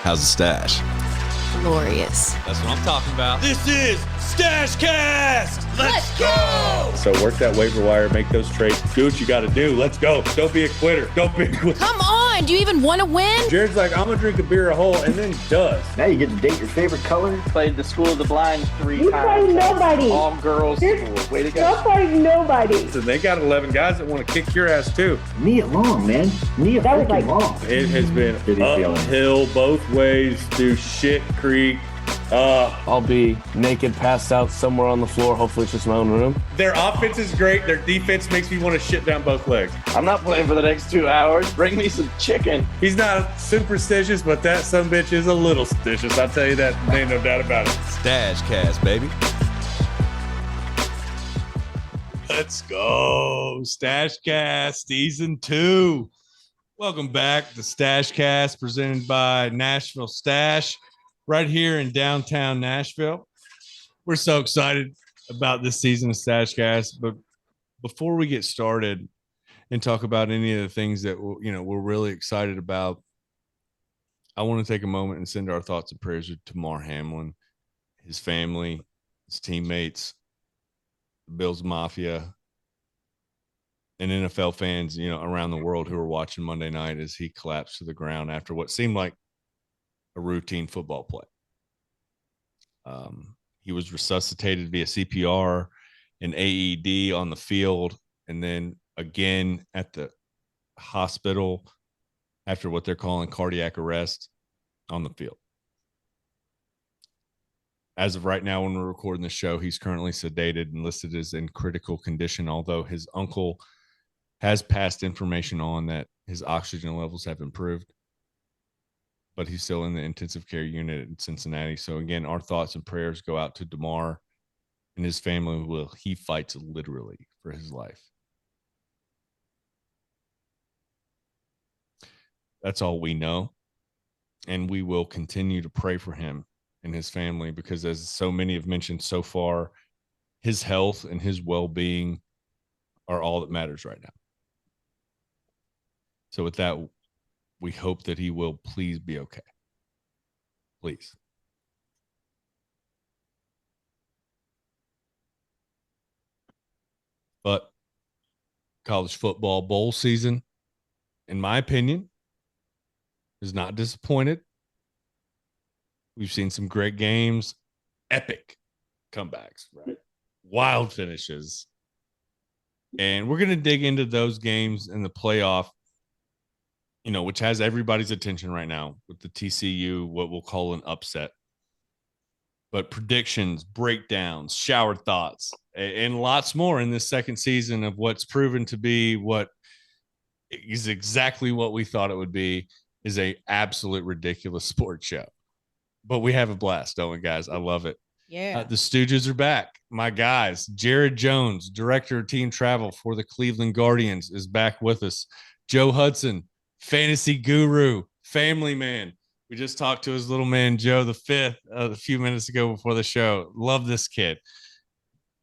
How's the stash? Glorious. That's what I'm talking about. This is StacheCast. Let's go. So work that waiver wire, make those trades. Do what you got to do. Let's go. Don't be a quitter. Don't be a quitter. Come on. Do you even want to win? Jared's like, I'm going to drink a beer a hole, and then does. Now you get to date your favorite color. Played the School of the Blind 3 you times. You nobody. All girls school. Way to go. You're playing nobody. So they got 11 guys that want to kick your ass too. Nia Long, man. Nia freaking Long. It has been uphill both ways through shit creek. I'll be naked, passed out somewhere on the floor. Hopefully it's just my own room. Their offense is great. Their defense makes me want to shit down both legs. I'm not playing for the next 2 hours. Bring me some chicken. He's not superstitious, but that sumbitch is a little stitious. I'll tell you that. There ain't no doubt about it. StacheCast, baby. Let's go. StacheCast Season 2. Welcome back to StacheCast, presented by Nashville Stash, right here in downtown Nashville. We're so excited about this season of StacheCast, but before we get started and talk about any of the things that we're really excited about, I want to take a moment and send our thoughts and prayers to Tamar Hamlin, his family, his teammates, the Bills Mafia, and NFL fans, around the world who were watching Monday night as he collapsed to the ground after what seemed like a routine football play. He was resuscitated via CPR and AED on the field, and then again at the hospital after what they're calling cardiac arrest on the field. As of right now, when we're recording the show, he's currently sedated and listed as in critical condition, although his uncle has passed information on that his oxygen levels have improved, but he's still in the intensive care unit in Cincinnati. So again, our thoughts and prayers go out to Damar and his family. He fights literally for his life. That's all we know. And we will continue to pray for him and his family, because as so many have mentioned so far, his health and his well-being are all that matters right now. So with that, we hope that he will please be okay. Please. But college football bowl season, in my opinion, is not disappointed. We've seen some great games, epic comebacks, right? Wild finishes. And we're going to dig into those games in the playoff, which has everybody's attention right now with the TCU, what we'll call an upset. But predictions, breakdowns, shower thoughts, and lots more in this second season of what's proven to be what is exactly what we thought it would be, is a absolute ridiculous sports show. But we have a blast, don't we, guys? I love it. Yeah. The Stooges are back. My guys, Jared Jones, director of team travel for the Cleveland Guardians, is back with us. Joe Hudson, fantasy guru, family man. We just talked to his little man, Joe the Fifth, a few minutes ago before the show. Love this kid.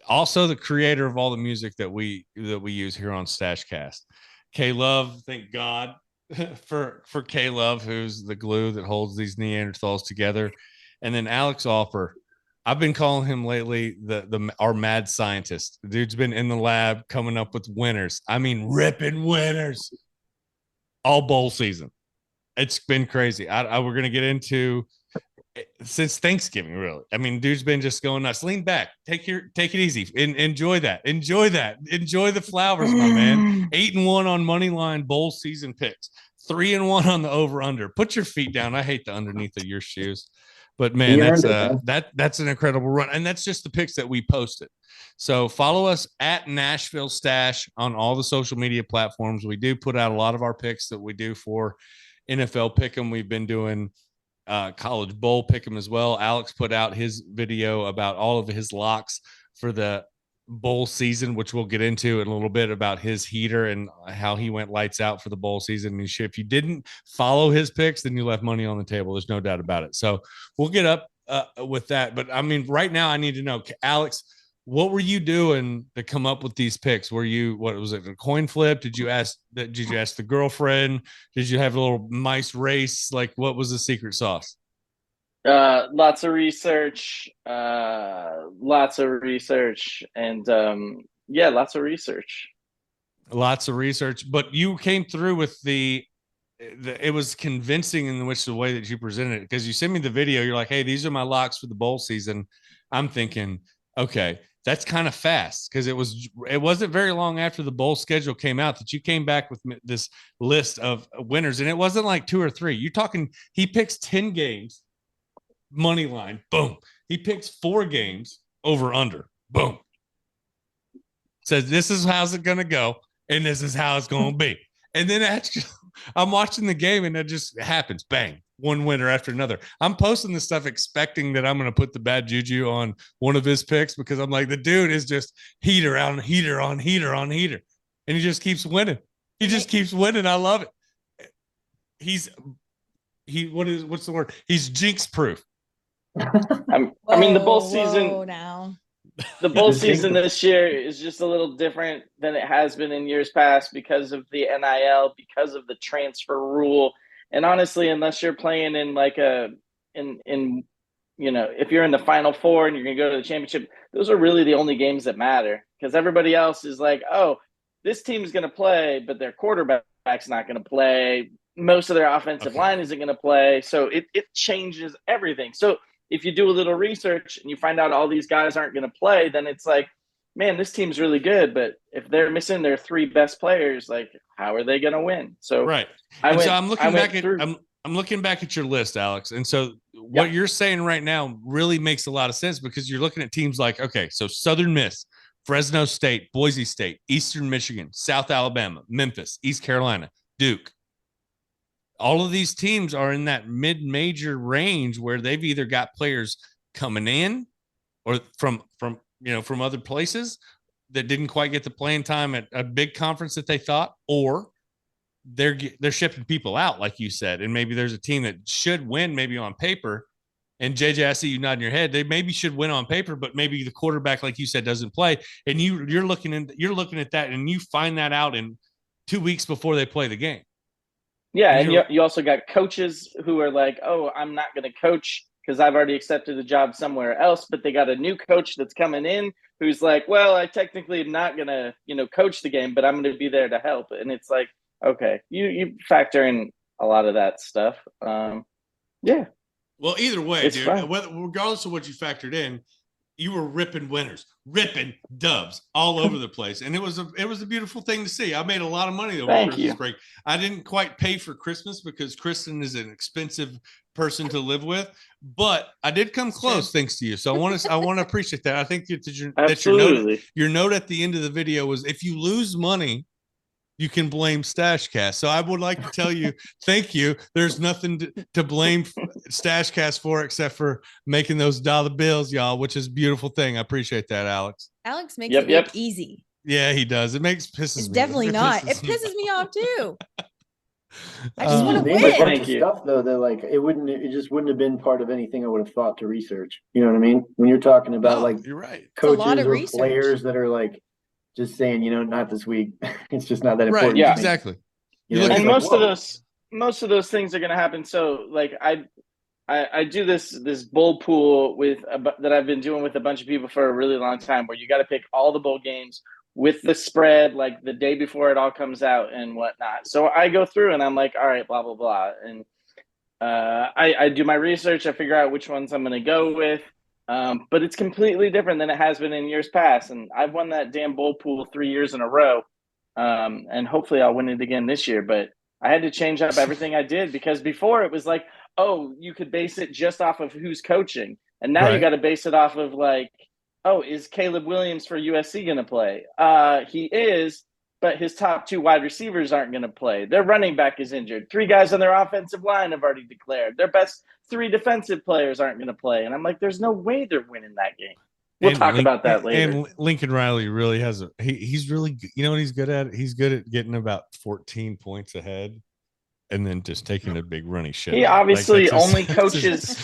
Also the creator of all the music that we use here on StacheCast. K-Love, thank God for K-Love, who's the glue that holds these Neanderthals together. And then Alex Offer. I've been calling him lately our mad scientist. The dude's been in the lab coming up with winners. I mean, ripping winners all bowl season. It's been crazy. We're going to get into since Thanksgiving, really. I mean, dude's been just going nuts. Lean back. Take it easy. Enjoy that. Enjoy the flowers, my man. 8-1 on money line bowl season picks. 3-1 on the over-under. Put your feet down. I hate the underneath of your shoes. But man, that's an incredible run. And that's just the picks that we posted. So follow us at Nashville Stash on all the social media platforms. We do put out a lot of our picks that we do for NFL Pick'em. We've been doing college bowl Pick'em as well. Alex put out his video about all of his locks for the bowl season, which we'll get into in a little bit, about his heater and how he went lights out for the bowl season. And if you didn't follow his picks, then you left money on the table. There's no doubt about it. So we'll get up with that. But I mean, right now I need to know, Alex, what were you doing to come up with these picks? Were you, what was it, a coin flip? Did you ask the girlfriend? Did you have a little mice race? Like, what was the secret sauce? Lots of research, and lots of research. Lots of research, but you came through with it was convincing in the way that you presented it, because you sent me the video. You're like, hey, these are my locks for the bowl season. I'm thinking, okay, that's kind of fast, because it wasn't very long after the bowl schedule came out that you came back with this list of winners, and it wasn't like 2 or 3. You're talking, he picks 10 games, money line, boom. He picks 4 games over under, boom. Says this is how's it gonna go, and this is how it's gonna be. And then actually, I'm watching the game, and it just happens. Bang. One winner after another. I'm posting this stuff expecting that I'm going to put the bad juju on one of his picks, because I'm like, the dude is just heater on heater on heater on heater. And he just keeps winning. He just keeps winning. I love it. What's the word? He's jinx proof. I mean, the bowl season now. The bowl season this year is just a little different than it has been in years past because of the NIL, because of the transfer rule. And honestly, unless you're playing in like if you're in the Final Four and you're going to go to the championship, those are really the only games that matter, because everybody else is like, oh, this team's going to play, but their quarterback's not going to play. Most of their offensive line isn't going to play. So it changes everything. So if you do a little research and you find out all these guys aren't going to play, then it's like, man, this team's really good. But if they're missing their 3 best players, like, how are they going to win? So right. I'm looking back at your list, Alex. And so what you're saying right now really makes a lot of sense, because you're looking at teams like, okay, so Southern Miss, Fresno State, Boise State, Eastern Michigan, South Alabama, Memphis, East Carolina, Duke. All of these teams are in that mid-major range where they've either got players coming in or from other places that didn't quite get the playing time at a big conference that they thought, or they're shipping people out, like you said. And maybe there's a team that should win maybe on paper. And JJ, I see you nodding your head. They maybe should win on paper, but maybe the quarterback, like you said, doesn't play. And you're looking at that, and you find that out in 2 weeks before they play the game. Yeah, and you also got coaches who are like, oh, I'm not going to coach because I've already accepted a job somewhere else, but they got a new coach that's coming in who's like, well, I technically am not going to, coach the game, but I'm going to be there to help. And it's like, okay, you factor in a lot of that stuff. Yeah. Well, either way, it's dude, regardless of what you factored in, you were ripping winners, ripping dubs all over the place. And it was a beautiful thing to see. I made a lot of money over Christmas break. I didn't quite pay for Christmas because Kristen is an expensive person to live with, but I did come close thanks to you. So I want to appreciate that. I think that your note at the end of the video was, if you lose money, you can blame StacheCast. So I would like to tell you, thank you. There's nothing to blame StacheCast for except for making those dollar bills, y'all, which is a beautiful thing. I appreciate that, Alex. Alex makes it look easy. Yeah, he does. It pisses me off. Definitely not. It pisses me off too. I just want to win. Thank you. Stuff though that like it just wouldn't have been part of anything I would have thought to research. You know what I mean? When you're talking about you're right. Coaches or players that are like just saying, not this week. It's just not that important. Right, yeah, exactly. And most of those things are going to happen. So like I do this bowl pool that I've been doing with a bunch of people for a really long time, where you got to pick all the bowl games with the spread, like the day before it all comes out and whatnot. So I go through and I'm like, all right, blah, blah, blah. And I do my research. I figure out which ones I'm going to go with. But it's completely different than it has been in years past. And I've won that damn bowl pool 3 years in a row. And hopefully I'll win it again this year. But I had to change up everything I did, because before it was like, oh, you could base it just off of who's coaching. And now you got to base it off of like, oh, is Caleb Williams for USC going to play? He is, but his top 2 wide receivers aren't going to play. Their running back is injured. 3 guys on their offensive line have already declared. Their best 3 defensive players aren't going to play. And I'm like, there's no way they're winning that game. We'll talk about that later. And Lincoln Riley really has he's really, what he's good at? He's good at getting about 14 points ahead and then just taking a big running shit. He obviously only coaches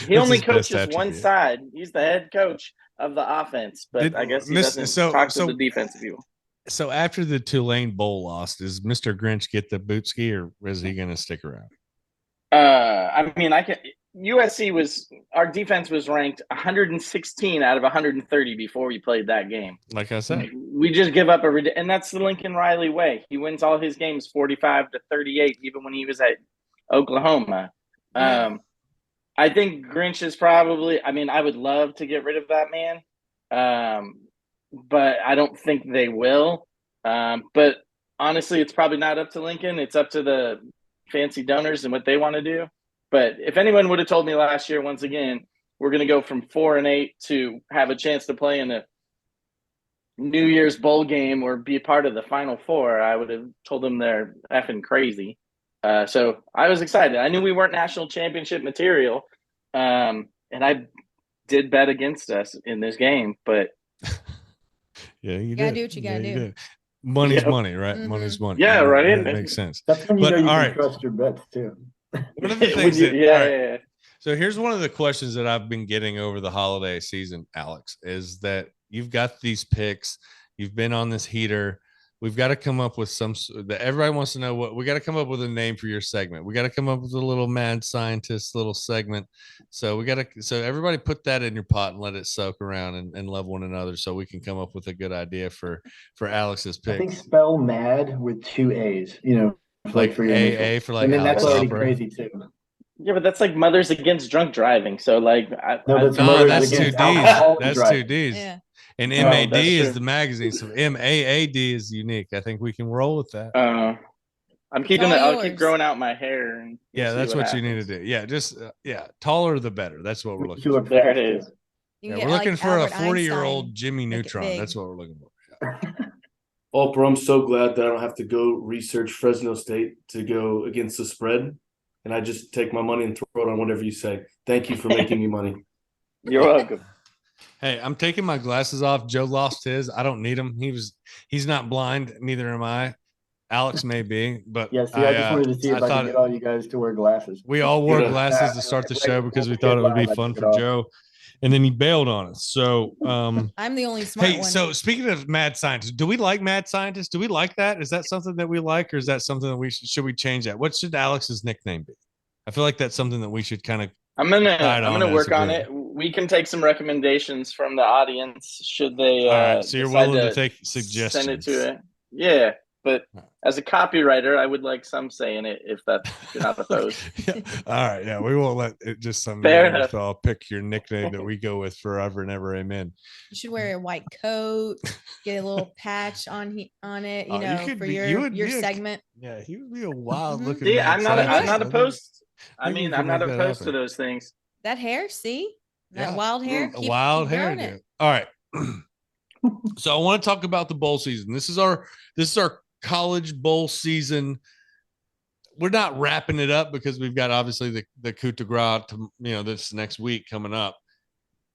one side. He's the head coach. of the offense, but I guess he doesn't so talk to the defensive people. So after the Tulane Bowl loss, does Mr. Grinch get the boot ski, or is he going to stick around? I mean, our defense was ranked 116 out of 130 before we played that game. Like I said, we just give up and that's the Lincoln Riley way. He wins all his games 45-38, even when he was at Oklahoma. I think Grinch is probably. I mean, I would love to get rid of that man, but I don't think they will. But honestly, it's probably not up to Lincoln. It's up to the fancy donors and what they want to do. But if anyone would have told me last year, once again, we're going to go from 4-8 to have a chance to play in a New Year's bowl game or be a part of the Final Four, I would have told them they're effing crazy. So I was excited. I knew we weren't national championship material, and I did bet against us in this game. But yeah, you gotta did. do what you gotta do. Did. Money's money, right? Mm-hmm. Money's money. Yeah, right. That makes sense. That's when you But, know you all can right. trust your bets too. One of the things yeah. So here's one of the questions that I've been getting over the holiday season, Alex, is that you've got these picks, you've been on this heater. We've got to come up with that everybody wants to know we got to come up with a name for your segment. We got to come up with a little mad scientist little segment. So everybody put that in your pot and let it soak around and love one another so we can come up with a good idea for Alex's pick. I think spell mad with 2 A's, like for your AA initials. for like and then Alex that's already Hopper. crazy too. Yeah, but that's like Mothers Against Drunk Driving. So like, That's that's 2 D's. alcohol That's driving. 2 D's. Yeah. And Oh, MAD that's is true. the magazine. So MAAD is unique. I think we can roll with that. I'm keeping all I'll yours. keep growing out my hair. And Yeah, see that's what you happens. need to do. Yeah, just taller the better. That's what we're looking You for. look There fast, it is. too. You Yeah, can we're get, looking like, for a Albert 40-year-old Einstein. Jimmy Make it Neutron. big. That's what we're looking for. Alper, I'm so glad that I don't have to go research Fresno State to go against the spread. And I just take my money and throw it on whatever you say. Thank you for making me money. You're welcome. Hey, I'm taking my glasses off. Joe lost his. I don't need them. He's not blind. Neither am I. Alex may be, but Yeah, see, I just wanted to see if I thought could get all you guys to wear glasses. we all wore Yeah. glasses to start the show because we thought it would be fun for Joe, and then he bailed on us. So, I'm the only smart hey, one. so speaking of mad scientists, do we like mad scientists? Do we like that? Is that something that we like, or is that something that should we change that? What should Alex's nickname be? I feel like that's something that we should kind of. I'm gonna work on group. it. We can take some recommendations from the audience should they. All right, so you're decide willing to take suggestions. Send it to it. Yeah, but as a copywriter, I would like some say in it if you're not opposed. Yeah. All right, yeah, we won't let it just some. Fair enough. So I'll pick your nickname that we go with forever and ever. Amen. You should wear a white coat, get a little patch on it, Oh, you could for be- your you would be a- segment. Yeah, he would be a wild Mhm. looking. See, mad I'm not scientist. opposed. I think we mean, can I'm not make that opposed to happen. those things. That hair, see? That Yeah. wild hair? A wild hair. growing it. All right. So I want to talk about the bowl season. This is our college bowl season. We're not wrapping it up because we've got obviously the coup de grace this next week coming up.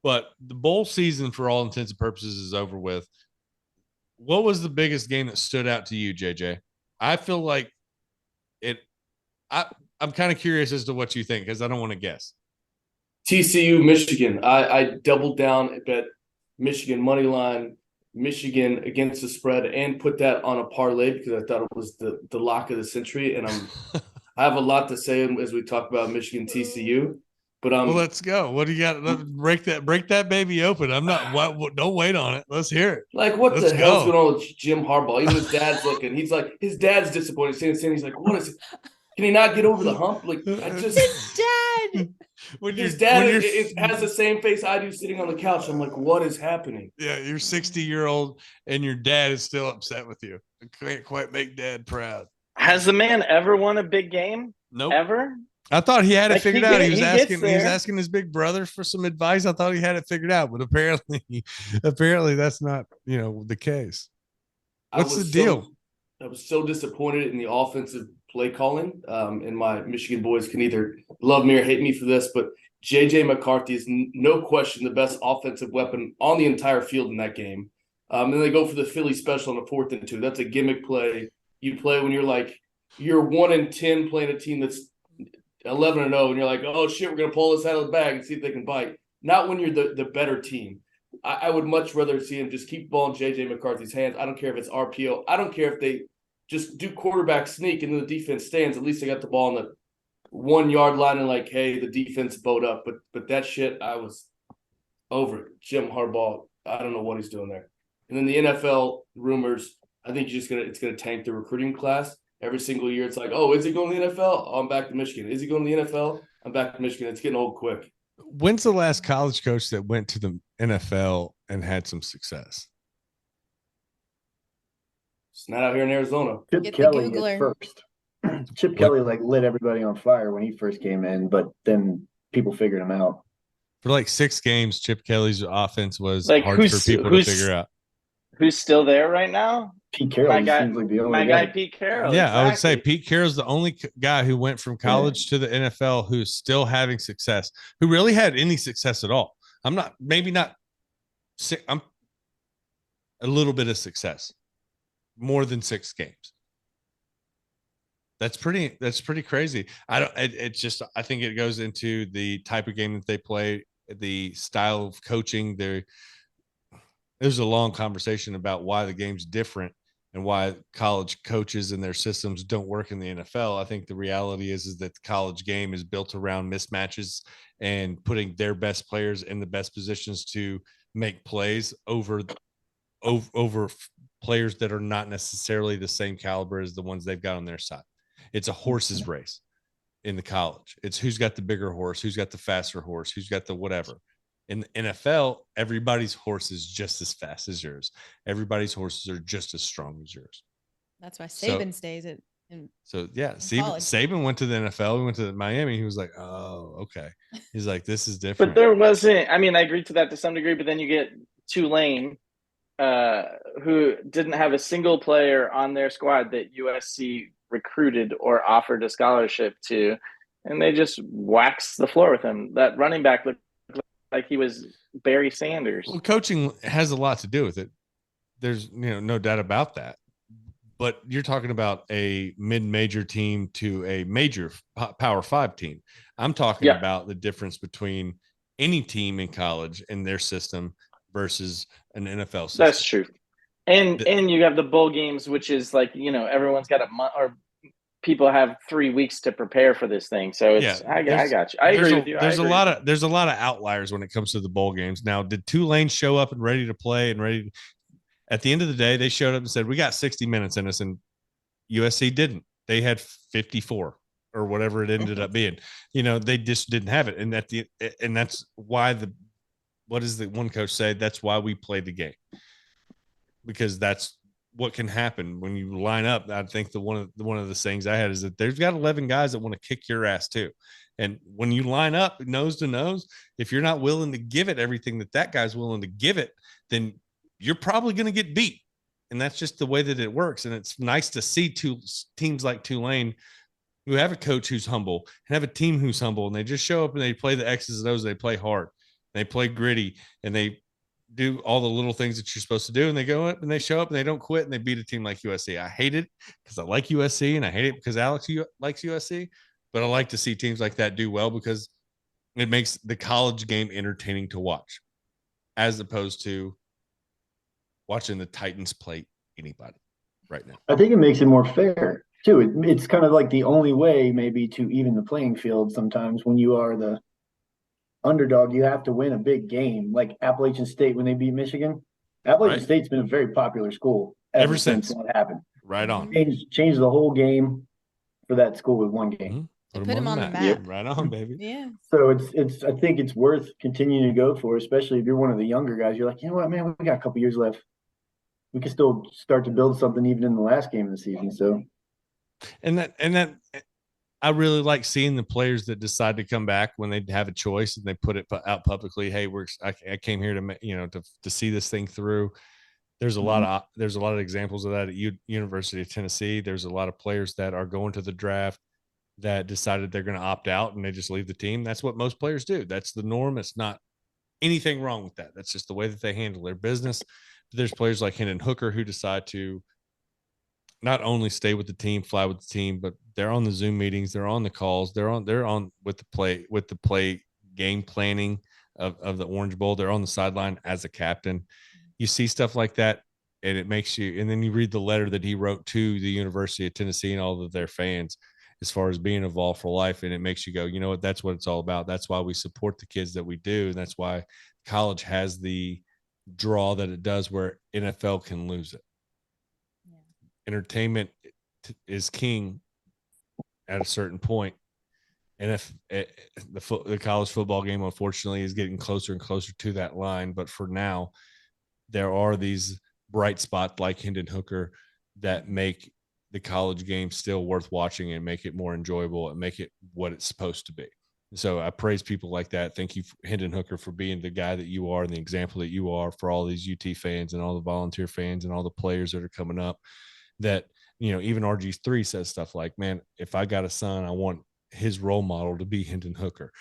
But the bowl season, for all intents and purposes, is over with. What was the biggest game that stood out to you, JJ? I feel like I'm kind of curious as to what you think because I don't want to guess. TCU, Michigan. I doubled down at bet Michigan money line, Michigan against the spread, and put that on a parlay because I thought it was the lock of the century. And I have a lot to say as we talk about Michigan TCU. But well, let's go. What do you got? Let's break that baby open. I'm not. Don't wait on it. Let's hear it. like, what Let's the hell's go. going on with Jim Harbaugh? Even his dad's looking. He's like, his dad's disappointed. He's like, what is it? Can he not get over the hump? Like, I just. Dad. His dad has the same face I do sitting on the couch. I'm like, what is happening? Yeah, you're 60-year-old and your dad is still upset with you. I can't quite make dad proud. Has the man ever won a big game? Nope. Ever? I thought he had it Like, figured he out. get- He was he gets asking. He was there. asking his big brother for some advice. I thought he had it figured out, but apparently that's not the case. What's the deal? I was so disappointed in the offensive play calling. And my Michigan boys can either love me or hate me for this, but JJ McCarthy is no question the best offensive weapon on the entire field in that game. And they go for the Philly special on a 4th and 2. That's a gimmick play. You play when you're 1-10 playing a team that's 11-0, and you're like, oh shit, we're gonna pull this out of the bag and see if they can bite. Not when you're the better team. I would much rather see him just keep the ball in JJ McCarthy's hands. I don't care if it's RPO. I don't care if they just do quarterback sneak and then the defense stands. At least they got the ball on the 1 yard line and like, hey, the defense bowed up. But that shit, I was over it. Jim Harbaugh, I don't know what he's doing there. And then the NFL rumors, I think it's gonna tank the recruiting class. Every single year, it's like, oh, is he going to the NFL? Oh, I'm back to Michigan. Is he going to the NFL? I'm back to Michigan. It's getting old quick. When's the last college coach that went to the NFL and had some success? It's not out here in Arizona. Chip Get the Kelly Googler. at first. Chip Kelly like lit everybody on fire when he first came in, but then people figured him out. For like 6 games, Chip Kelly's offense was Like, hard for people to figure out. Who's still there right now? Pete Carroll My guy, seems like the only my guy Pete Carroll. Yeah, I would say exactly. Pete Carroll's the only guy who went from college to the NFL who's still having success, who really had any success at all. I'm a little bit of success, more than 6 games. That's pretty crazy. I think it goes into the type of game that they play, the style of coaching. There's a long conversation about why the game's different and why college coaches and their systems don't work in the NFL. I think the reality is that the college game is built around mismatches and putting their best players in the best positions to make plays over players that are not necessarily the same caliber as the ones they've got on their side. It's a horse's race in the college. It's who's got the bigger horse, who's got the faster horse, who's got the whatever. In the NFL, everybody's horse is just as fast as yours. Everybody's horses are just as strong as yours. That's why Saban stays at. So yeah, college. Saban went to the NFL. He went to Miami. He was like, "Oh, okay." He's like, "This is different." But there wasn't. I mean, I agree to that to some degree. But then you get Tulane, who didn't have a single player on their squad that USC recruited or offered a scholarship to, and they just waxed the floor with him. That running back looked like he was Barry Sanders. Well, coaching has a lot to do with it. There's no doubt about that. But you're talking about a mid-major team to a major Power 5 team. I'm talking about the difference between any team in college and their system versus an NFL system. That's true. And you have the bowl games, which is like, everyone's got a month, or people have 3 weeks to prepare for this thing. So it's, I got you. I agree with you. There's a lot of outliers when it comes to the bowl games. Now, did Tulane show up and ready to play at the end of the day, they showed up and said, we got 60 minutes in us, and USC didn't. They had 54 or whatever it ended up being. They just didn't have it. And that's why what does the one coach say? That's why we play the game, because that's what can happen when you line up. I think one of the sayings I had is that there's got 11 guys that want to kick your ass too. And when you line up nose to nose, if you're not willing to give it everything that guy's willing to give it, then you're probably going to get beat. And that's just the way that it works. And it's nice to see two teams like Tulane, who have a coach who's humble and have a team who's humble, and they just show up and they play the X's and O's. They play hard, they play gritty, and they do all the little things that you're supposed to do. And they go up and they show up and they don't quit, and they beat a team like USC. I hate it because I like USC, and I hate it because Alex likes USC, but I like to see teams like that do well because it makes the college game entertaining to watch, as opposed to watching the Titans play anybody right now. I think it makes it more fair too. It's kind of like the only way maybe to even the playing field sometimes when you are the underdog. You have to win a big game, like Appalachian State when they beat Michigan. Appalachian State's been a very popular school ever since that happened. Right on. Changed the whole game for that school with one game. Mm-hmm. Put them on the map. Yep. Right on, baby. Yeah. So I think it's worth continuing to go for, especially if you're one of the younger guys. You're like, you know what, man, we got a couple years left. We can still start to build something even in the last game of the season. So, and that I really like seeing the players that decide to come back when they have a choice and they put it out publicly. Hey, I came here to see this thing through. There's a lot of examples of that at University of Tennessee. There's a lot of players that are going to the draft that decided they're going to opt out and they just leave the team. That's what most players do. That's the norm. It's not anything wrong with that. That's just the way that they handle their business. But there's players like Hendon Hooker who decide to not only stay with the team, fly with the team, but they're on the Zoom meetings, they're on the calls, they're on with the play game planning. of the Orange Bowl. They're on the sideline as a captain. You see stuff like that, and it makes you, and then you read the letter that he wrote to the University of Tennessee and all of their fans as far as being involved for life. And it makes you go, you know what, that's what it's all about. That's why we support the kids that we do. And that's why college has the draw that it does where NFL can lose it. Yeah. Entertainment is king at a certain point. And if the college football game, unfortunately, is getting closer and closer to that line. But for now, there are these bright spots like Hendon Hooker that make the college game still worth watching and make it more enjoyable and make it what it's supposed to be. So I praise people like that. Thank you, Hendon Hooker, for being the guy that you are and the example that you are for all these UT fans and all the volunteer fans and all the players that are coming up. That, even RG3 says stuff like, man, if I got a son, I want his role model to be Hendon Hooker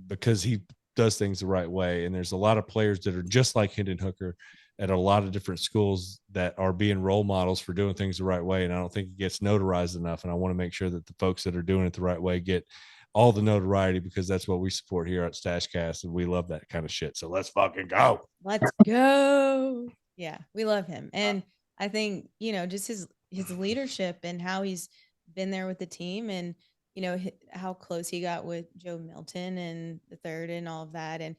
because he does things the right way. And there's a lot of players that are just like Hendon Hooker at a lot of different schools that are being role models for doing things the right way. And I don't think it gets notarized enough. And I want to make sure that the folks that are doing it the right way get all the notoriety, because that's what we support here at StacheCast. And we love that kind of shit. So let's fucking go. Let's go. Yeah, we love him. And I think, just his leadership and how he's been there with the team, and, how close he got with Joe Milton and the third and all of that. And,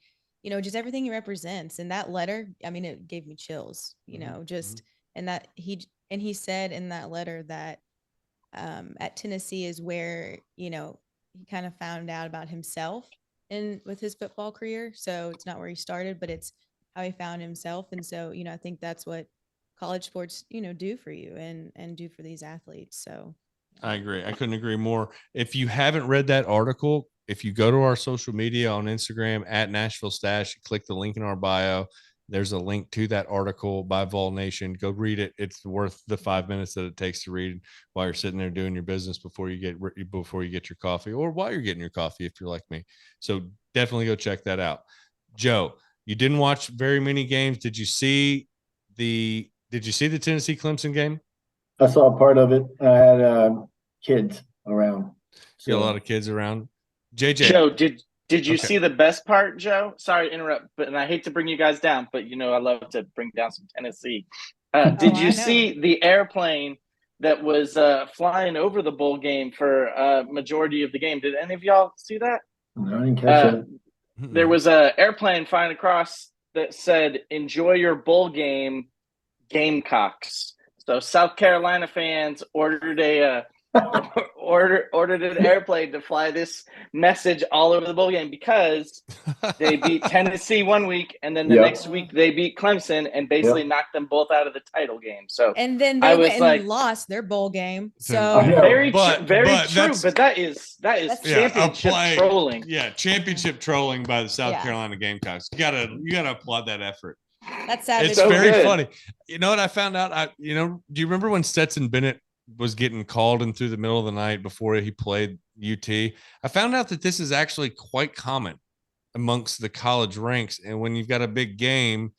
just everything he represents. And that letter, I mean, it gave me chills, and that he said in that letter that at Tennessee is where, he kind of found out about himself and with his football career. So it's not where he started, but it's how he found himself. And so, I think that's what college sports, do for you and do for these athletes. So I agree. I couldn't agree more. If you haven't read that article, if you go to our social media on Instagram at Nashville Stash, click the link in our bio. There's a link to that article by Vol Nation. Go read it. It's worth the 5 minutes that it takes to read while you're sitting there doing your business before you get your coffee, or while you're getting your coffee if you're like me. So definitely go check that out. Joe, you didn't watch very many games. Did you see the Tennessee Clemson game? I saw a part of it. I had kids around. So. Yeah, a lot of kids around. JJ. Joe, did you see the best part, Joe? Sorry to interrupt, and I hate to bring you guys down, but I love to bring down some Tennessee. Did you see the airplane that was flying over the bowl game for a majority of the game? Did any of y'all see that? No, I didn't catch it. There was an airplane flying across that said, "Enjoy your bowl game, Gamecocks." So South Carolina fans ordered an airplane to fly this message all over the bowl game because they beat Tennessee one week, and then the next week they beat Clemson and basically knocked them both out of the title game. So and then they went and lost their bowl game. So very true. But that is championship trolling. Yeah, championship trolling by the South Carolina Gamecocks. You gotta applaud that effort. That's savage. It's very funny. You know what I found out? Do you remember when Stetson Bennett was getting called in through the middle of the night before he played UT? I found out that this is actually quite common amongst the college ranks. And when you've got a big game,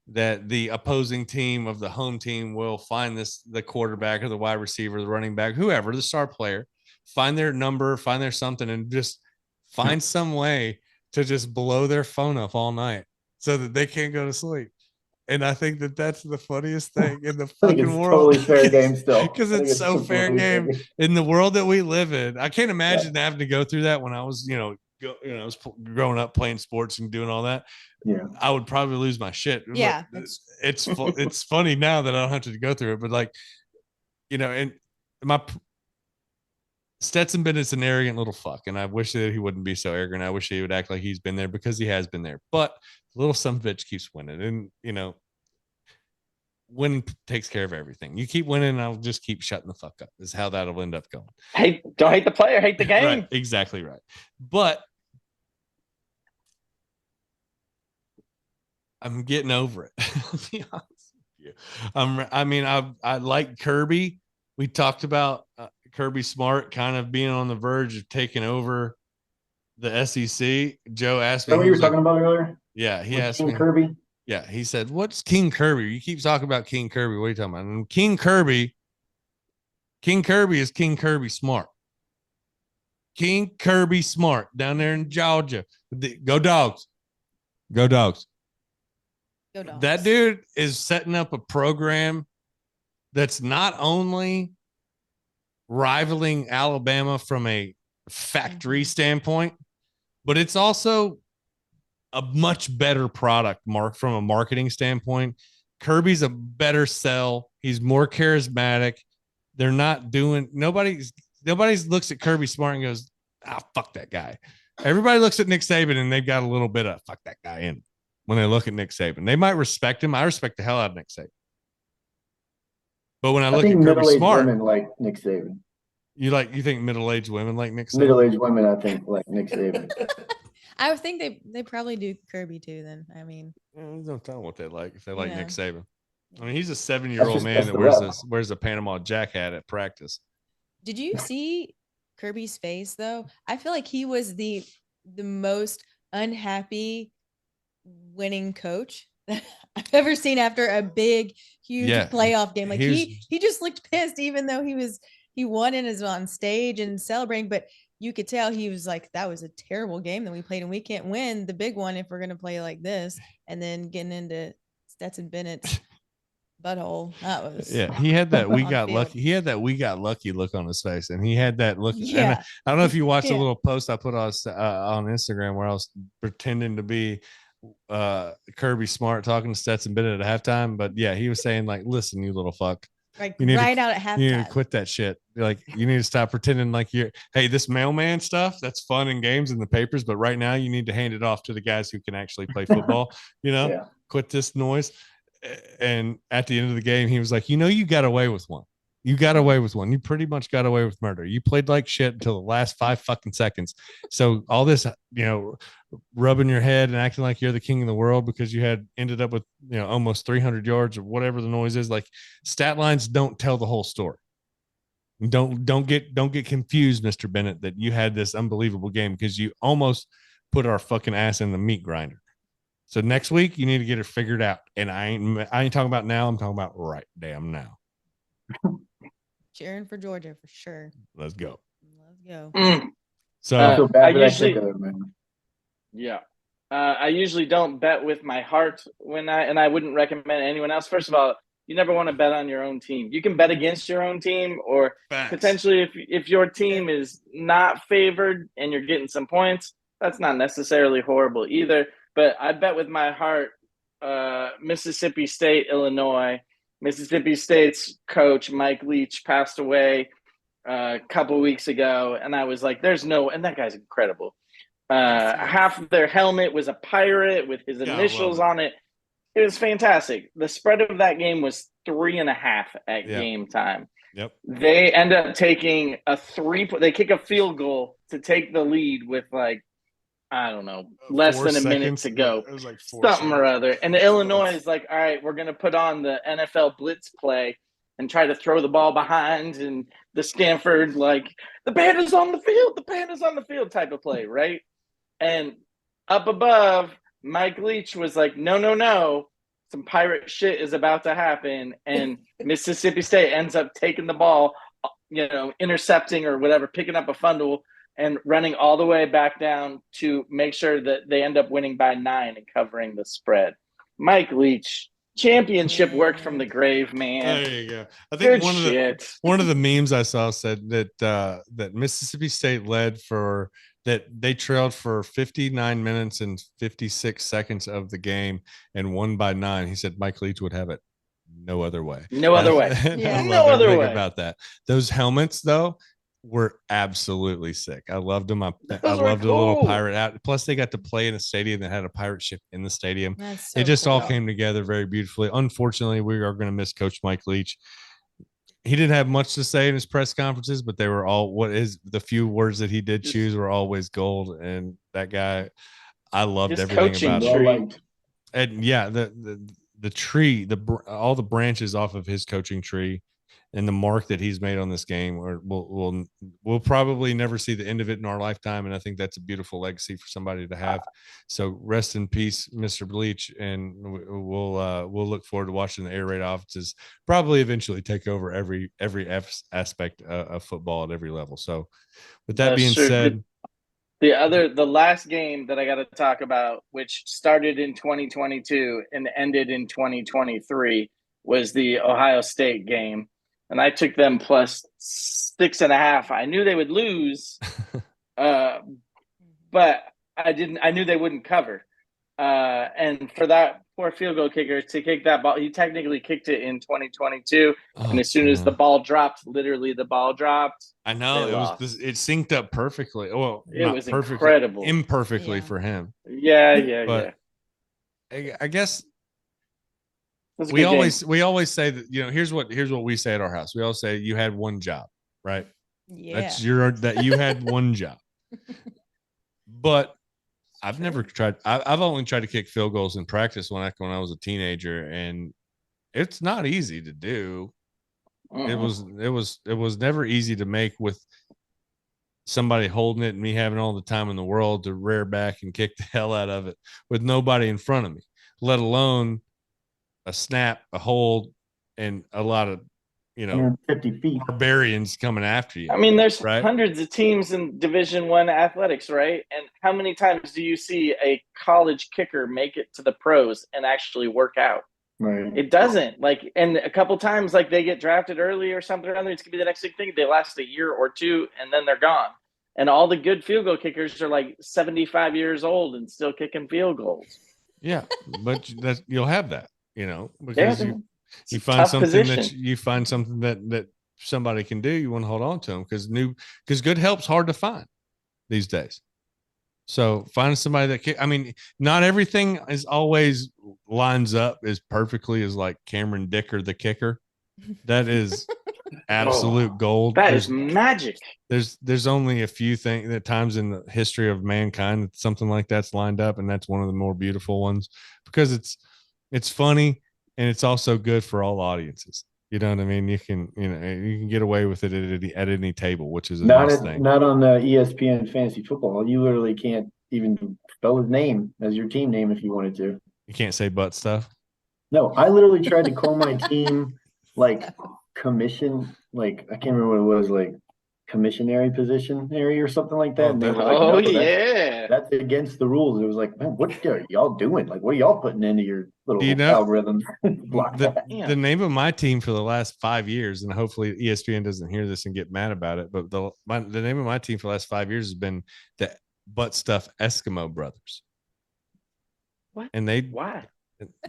that the opposing team of the home team will find the quarterback or the wide receiver, the running back, whoever, the star player, find their number, find their something, and just find some way to just blow their phone up all night so that they can't go to sleep. And I think that that's the funniest thing in the fucking world. Totally fair game still. Because it's so fair game in the world that we live in. I can't imagine having to go through that when I was, I was growing up playing sports and doing all that. Yeah, I would probably lose my shit. Yeah, it's funny now that I don't have to go through it, but and my Stetson Bennett's an arrogant little fuck, and I wish that he wouldn't be so arrogant. I wish he would act like he's been there, because he has been there. But the little son of a bitch keeps winning, and winning takes care of everything. You keep winning, and I'll just keep shutting the fuck up. Is how that'll end up going. Hey, don't hate the player, hate the game. Right, exactly right. But I'm getting over it. I'll be honest with you. I like Kirby. We talked about Kirby Smart kind of being on the verge of taking over the SEC. Joe asked me. What you were talking about earlier? Yeah, he asked me. Kirby. Yeah, he said, "What's King Kirby? You keep talking about King Kirby. What are you talking about?" And King Kirby is King Kirby Smart. King Kirby Smart down there in Georgia. Go Dogs. Go Dogs. Go Dogs. That dude is setting up a program that's not only rivaling Alabama from a factory standpoint, but it's also a much better product, Mark, from a marketing standpoint. Kirby's a better sell. He's more charismatic. They're not doing nobody looks at Kirby Smart and goes, fuck that guy. Everybody looks at Nick Saban and they've got a little bit of fuck that guy in when they look at Nick Saban. They might respect him. I respect the hell out of Nick Saban. But when I look at Kirby Smart, women like Nick Saban. You think middle-aged women like Nick Saban? Middle-aged women, I think, like Nick Saban. I would think they probably do Kirby too. Then I mean, don't tell them what they like if they like Yeah. Nick Saban. I mean, he's a 7-year-old That's man the that rep. wears a Panama Jack hat at practice. did you see Kirby's face though? I feel like he was the most unhappy winning coach that I've ever seen after a big, huge Yeah, playoff game. Like he he just looked pissed, even though he won and is on stage and celebrating, but you could tell he was like, that was a terrible game that we played and we can't win the big one if we're going to play like this. And then getting into Stetson Bennett's butthole. That was He had that we on got field. lucky. He had that we got lucky look on his face, and he had that look. Yeah. And I don't know if you watched a Yeah. little post I put on Instagram where I was pretending to be Kirby Smart talking to Stetson Bennett at halftime. But yeah, he was saying like, "Listen, you little fuck, Like you need right to, out at you need to halftime. quit that shit. Like, you need to stop pretending like you're. Hey, this mailman stuff that's fun and games in the papers, but right now you need to hand it off to the guys who can actually play football. Yeah. Quit this noise." And at the end of the game, he was like, you got away with one. You got away with one. You pretty much got away with murder. You played like shit until the last 5 fucking seconds. So all this, rubbing your head and acting like you're the king of the world because you had ended up with, almost 300 yards or whatever the noise is. Like, stat lines don't tell the whole story. Don't get confused, Mr. Bennett, that you had this unbelievable game because you almost put our fucking ass in the meat grinder. So next week you need to get it figured out. And I ain't talking about now. I'm talking about right damn now. Cheering for Georgia for sure. Let's go. Let's go. So I feel bad I for that usually- kicker, man. Yeah. I usually don't bet with my heart and I wouldn't recommend anyone else. First of all, you never want to bet on your own team. You can bet against your own team, or facts. potentially if your team is not favored and you're getting some points, that's not necessarily horrible either. But I bet with my heart, Mississippi State, Illinois. Mississippi State's coach, Mike Leach, passed away a couple weeks ago. And I was like, and that guy's incredible. Half of their helmet was a pirate with his initials on it. It was fantastic. The spread of that game was 3.5 at game time. Yep. They end up taking they kick a field goal to take the lead with I don't know, less 4 than a minute seconds. to go. It was like 4 Something or seconds. other. And Illinois is like, all right, we're going to put on the NFL blitz play and try to throw the ball behind. And the Stanford, the Panthers on the field type of play, right? And up above, Mike Leach was like, no, some pirate shit is about to happen. And Mississippi State ends up taking the ball, intercepting or whatever, picking up a fumble and running all the way back down to make sure that they end up winning by 9 and covering the spread. Mike Leach, championship work from the grave, man. There you go. I think Good one of the memes I saw said that Mississippi State they trailed for 59 minutes and 56 seconds of the game and won by 9. He said Mike Leach would have it no other way. No other way. Yeah. I love No other everything way. about that. Those helmets, though, were absolutely sick. I loved them. I Those were loved the little cool. pirate out. Plus, they got to play in a stadium that had a pirate ship in the stadium. That's so It just all cool. came together very beautifully. Unfortunately, we are going to miss Coach Mike Leach. He didn't have much to say in his press conferences, but they were all the few words that he did choose were always gold. And that guy, I loved His everything coaching about Well him. tree. liked. And yeah, the tree, all the branches off of his coaching tree, and the mark that he's made on this game, we'll probably never see the end of it in our lifetime. And I think that's a beautiful legacy for somebody to have. So rest in peace, Mr. Bleach. And we'll look forward to watching the air raid offenses probably eventually take over every aspect of football at every level. So with that That's being true. said, The last game that I got to talk about, which started in 2022 and ended in 2023, was the Ohio State game, and I took them plus 6.5. I knew they would lose, but I didn't. I knew they wouldn't cover, and for that poor field goal kicker to kick that ball, he technically kicked it in 2022, and as soon as the ball dropped, literally the ball dropped. I know it synced up perfectly. Well, it not was perfectly, incredible, imperfectly for him. Yeah. I guess we always say that, here's what we say at our house. We all say you had one job, right? Yeah. That you had one job. But I've never tried. I've only tried to kick field goals in practice when I was a teenager, and it's not easy to do. It was never easy to make with somebody holding it and me having all the time in the world to rear back and kick the hell out of it with nobody in front of me, let alone a snap, a hold, and a lot of 50 feet barbarians coming after you. I mean, there's hundreds of teams in Division I athletics, right? And how many times do you see a college kicker make it to the pros and actually work out? Right. It doesn't. And a couple times, they get drafted early or something or other. It's gonna be the next big thing. They last a year or two, and then they're gone. And all the good field goal kickers are 75 years old and still kicking field goals. Yeah, but you'll have that, because you find something that somebody can do. You want to hold on to them because good help's hard to find these days. So find somebody that not everything is always lines up as perfectly as Cameron Dicker, the kicker. That is absolute gold. There's magic. There's only a few times in the history of mankind that something like that's lined up, and that's one of the more beautiful ones because it's funny. And it's also good for all audiences. You know what I mean? You can get away with it at any table, which is a nice thing. Not on the ESPN fantasy football. You literally can't even spell his name as your team name if you wanted to. You can't say butt stuff. No, I literally tried to call my team commission. I can't remember what it was, commissionary positionary or something like that. And they were that's against the rules. It was man, what are y'all doing? What are y'all putting into your little algorithms? The name of my team for the last 5 years, and hopefully ESPN doesn't hear this and get mad about it, but the name of my team for the last 5 years has been the Butt Stuff Eskimo Brothers. What? And why?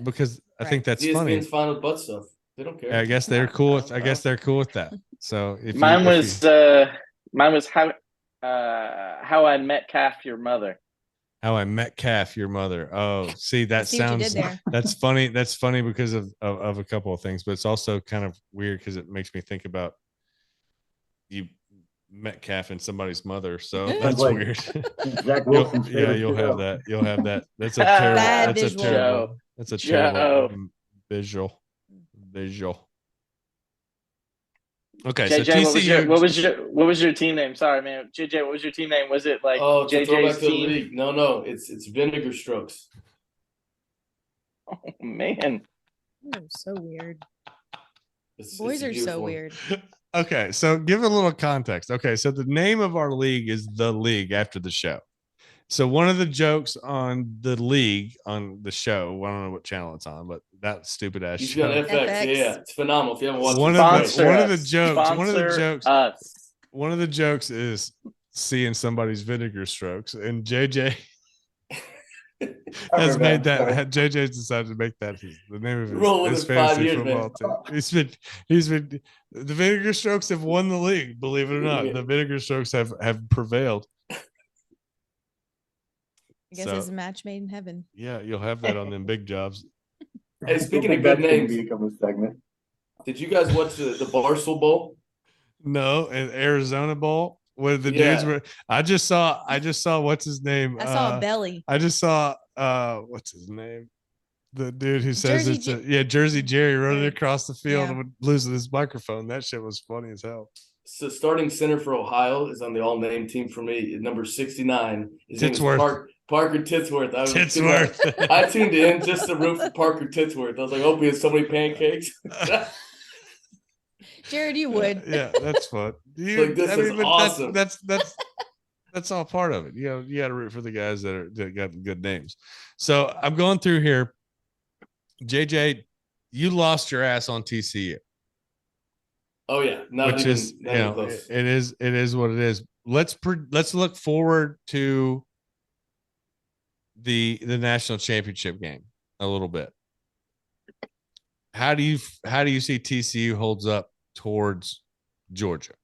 Because I think that's ESPN's funny. fine with butt stuff. They don't care. I guess they're cool. I guess they're cool with that. So mine was how I met Calf your mother. How I met Calf your mother. Oh, see, that sounds that's funny. That's funny because of a couple of things, but it's also kind of weird because it makes me think about you met Calf and somebody's mother. So that's weird. Zach Wilson. You'll have that. You'll have that. That's a terrible. That's a terrible visual. Okay, JJ, so what was your team name? Sorry, man. JJ, what was your team name? Was it JJ's team? League? No, it's Vinegar Strokes. Oh man, so weird. Boys are so weird. Okay, so give a little context. Okay, so the name of our league is The League after the show. So one of the jokes on the league on the show, I don't know what channel it's on, but that stupid ass show. FX. Yeah, it's phenomenal. If you haven't watched one of the jokes is seeing somebody's vinegar strokes, and JJ has made that. JJ's decided to make that the name of his fantasy football team. He's been the Vinegar Strokes have won the league. Believe it or not, the Vinegar Strokes have prevailed. I guess it's a match made in heaven. Yeah, you'll have that on them big jobs. Hey, speaking of good names, did you guys watch the Barstool Bowl? No, and Arizona Bowl where the dudes were. I just saw what's his name. I saw a belly. I just saw what's his name. The dude who says Jersey Jerry running across the field and losing his microphone. That shit was funny as hell. So starting center for Ohio is on the all-name team for me. Number 69 is Parker Titsworth. I tuned in just to root for Parker Titsworth. I was like, hope he has so many pancakes. Jared, you would. Yeah, that's fun. This is awesome. That's That's all part of it. You got to root for the guys that got good names. So I'm going through here. JJ, you lost your ass on TCU. Oh yeah, not which even, is not even close. it is what it is. Let's look forward to the national championship game a little bit. How do you see TCU holds up towards Georgia?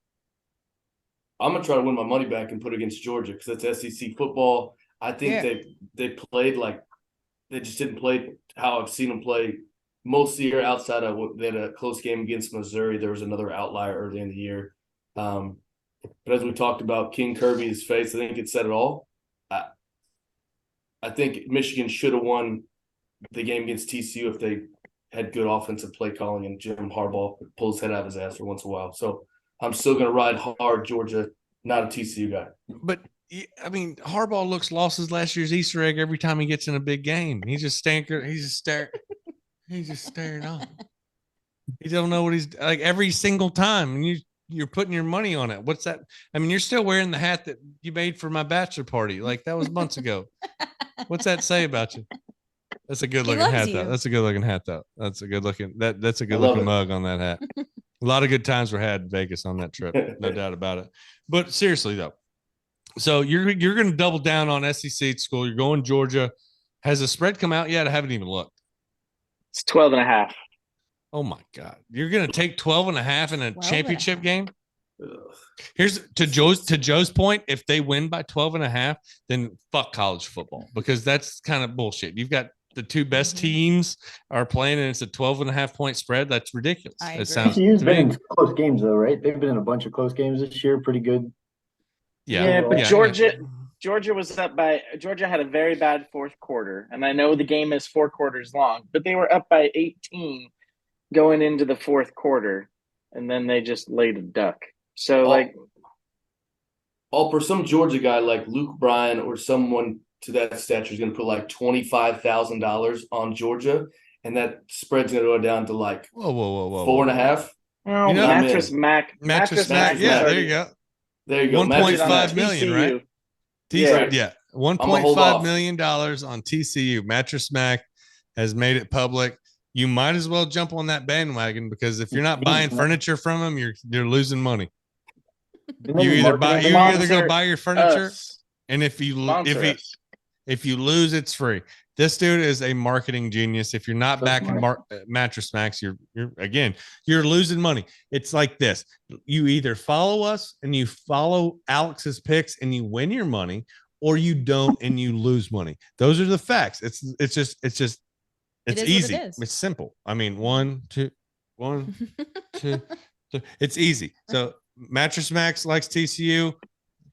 I'm gonna try to win my money back and put it against Georgia because that's SEC football. I think they played like they just didn't play how I've seen them play most of the year. Outside of what they had a close game against Missouri, there was another outlier early in the year. But as we talked about, King Kirby's face, I think it said it all. I think Michigan should have won the game against TCU if they had good offensive play calling and Jim Harbaugh pull his head out of his ass for once in a while. So I'm still going to ride hard Georgia, not a TCU guy. But I mean, Harbaugh lost his last year's Easter egg every time he gets in a big game. He's just staring off. He don't know what he's like every single time. And you're putting your money on it. What's that? I mean, you're still wearing the hat that you made for my bachelor party. Like that was months ago. What's that say about you? That's a good looking hat, though. That's a good looking hat, though. That's a good looking mug on that hat. A lot of good times were had in Vegas on that trip, no doubt about it. But seriously, though, so you're going to double down on SEC school. You're going Georgia. Has the spread come out yet? I haven't even looked. It's 12.5. Oh my God. You're going to take 12.5 in a championship game? Here's to Joe's point. If they win by 12.5, then fuck college football, because that's kind of bullshit. You've got the two best teams are playing and it's a 12.5 point spread. That's ridiculous. It sounds TCU's been in close games though, right? They've been in a bunch of close games this year. Pretty good. Yeah, but Georgia was up by Georgia had a very bad fourth quarter, and I know the game is 4 quarters long, but they were up by 18 going into the fourth quarter, and then they just laid a duck. So for some Georgia guy like Luke Bryan or someone to that stature is going to put like $25,000 on Georgia, and that spread's going to go down to like whoa 4.5. Oh, Mattress Mac. Yeah, there you go. There you go. 1.5 million, right? Yeah. $1.5 million on TCU. Mattress Mac has made it public. You might as well jump on that bandwagon, because if you're not buying furniture from them, you're losing money. You either go buy your furniture, and if you lose, it's free. This dude is a marketing genius. If you're not backing Mattress Max, you're losing money. It's like this: you either follow us and you follow Alex's picks and you win your money, or you don't and you lose money. Those are the facts. It's easy. It's simple. I mean, 1, 2, 1, 2, 3. It's easy. So Mattress Max likes TCU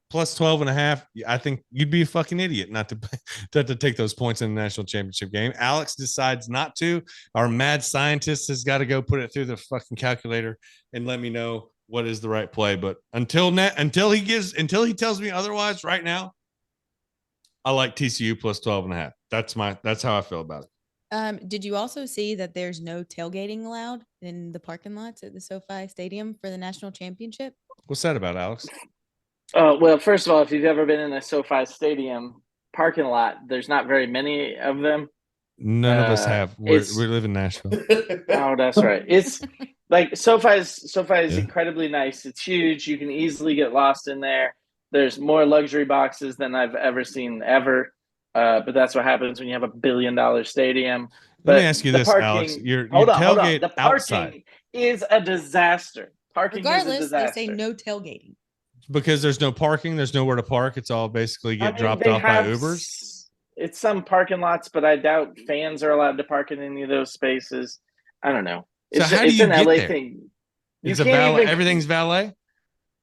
plus 12.5. I think you'd be a fucking idiot not to take those points in the national championship game. Alex decides not to. Our mad scientist has got to go put it through the fucking calculator and let me know what is the right play. But until he tells me otherwise, right now, I like TCU plus 12.5. That's how I feel about it. Did you also see that there's no tailgating allowed in the parking lots at the SoFi Stadium for the national championship? What's that about, Alex? Oh, well, first of all, if you've ever been in a SoFi Stadium parking lot, there's not very many of them. None of us have. We live in Nashville. Oh, that's right. It's like SoFi is incredibly nice. It's huge. You can easily get lost in there. There's more luxury boxes than I've ever seen ever. But that's what happens when you have $1 billion stadium. But let me ask you this, Alex. Hold on. The parking outside is a disaster. Regardless, they say no tailgating. Because there's no parking, there's nowhere to park. It's all basically dropped off by Ubers. It's some parking lots, but I doubt fans are allowed to park in any of those spaces. I don't know. It's an LA thing. Everything's valet.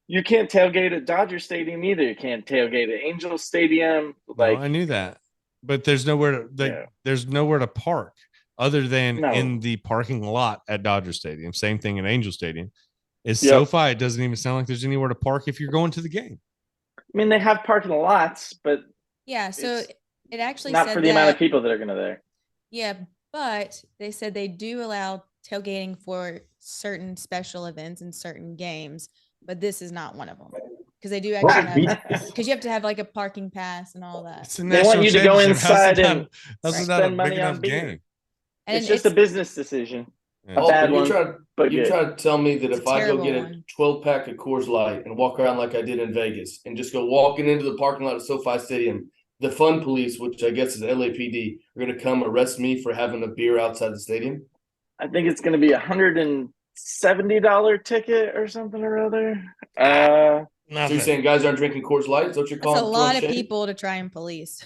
You can't tailgate at Dodger Stadium either. You can't tailgate at Angel Stadium. I knew that, but there's nowhere to park other than in the parking lot at Dodger Stadium. Same thing at Angel Stadium. SoFi, it doesn't even sound like there's anywhere to park if you're going to the game. I mean, they have parking lots, but yeah, so it actually not said for the amount of people that are going to there. Yeah, but they said they do allow tailgating for certain special events and certain games, but this is not one of them. because they do actually have, Yes. because you have to have like a parking pass and all that. It's a They want national you to go championship. How's inside it and not- how's it not spend a money big on enough beer. game? And It's just a business decision. Yeah. A bad you're one, trying, but you're good. trying to tell me that It's if a I go terrible get a one. 12-pack of Coors Light and walk around like I did in Vegas and just go walking into the parking lot of SoFi Stadium, the fun police, which I guess is LAPD, are going to come arrest me for having a beer outside the stadium? I think it's going to be $170 ticket or something or other. So Nothing. you're saying guys aren't drinking Coors Light? Is that what you're That's a calling? lot of shade? people to try and police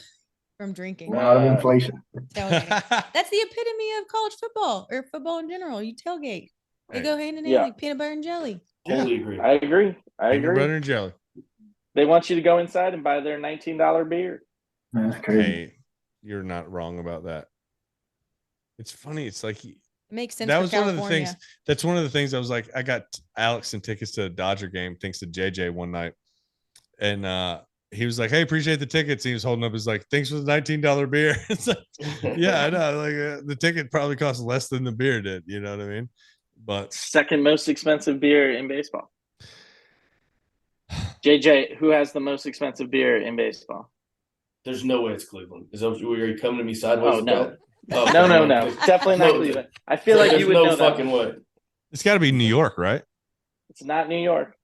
from drinking. A lot of inflation. Tailgate. That's the epitome of college football or football in general. You tailgate. They Hey. go hand in hand Yeah. like peanut butter and jelly. Totally agree. I agree. Peanut butter and jelly. They want you to go inside and buy their $19 beer. That's crazy. Hey, you're not wrong about that. It's funny. It's like It makes sense. that for was California. one of the things. That's one of the things I was like, I got Alex and tickets to a Dodger game thanks to JJ one night. And he was like, "Hey, appreciate the tickets." He was holding up his like, "Thanks for the $19 beer." It's like, yeah, I know. Like the ticket probably cost less than the beer did. You know what I mean? But Second most expensive beer in baseball. JJ, who has the most expensive beer in baseball? There's no way it's Cleveland. Is that where you're coming to me sideways? Oh, with no. that? Oh, No. Definitely not No, Cleveland. I feel like there's you would no know that. fucking way. it's got to be New York, right? It's not New York.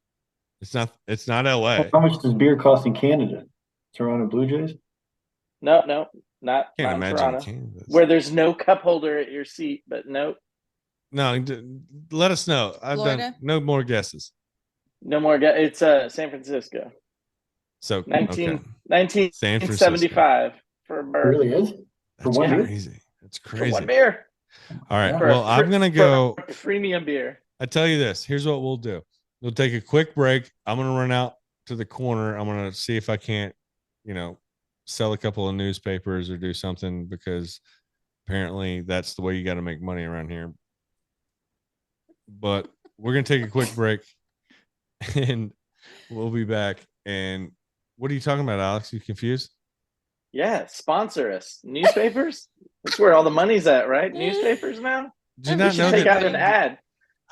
It's not. It's not LA. How much does beer cost in Canada? Toronto Blue Jays? No, not Can't in imagine Toronto. Kansas. Where there's no cup holder at your seat, but no Let us know. I've done Florida? no more guesses. more. It's San Francisco. So 1975 for a It bird. really is? For That's one beer? crazy. That's For crazy. one beer. All right. Yeah. Well, I'm gonna go. For a premium beer. I tell you this. Here's what we'll do. We'll take a quick break. I'm gonna run out to the corner. I'm gonna see if I can't, sell a couple of newspapers or do something because apparently that's the way you got to make money around here. But we're gonna take a quick break, and we'll be back. And what are you talking about, Alex? You confused? Yeah, sponsor us. Newspapers? That's where all the money's at, right? Newspapers now? Did you We not should know Take that out an ad.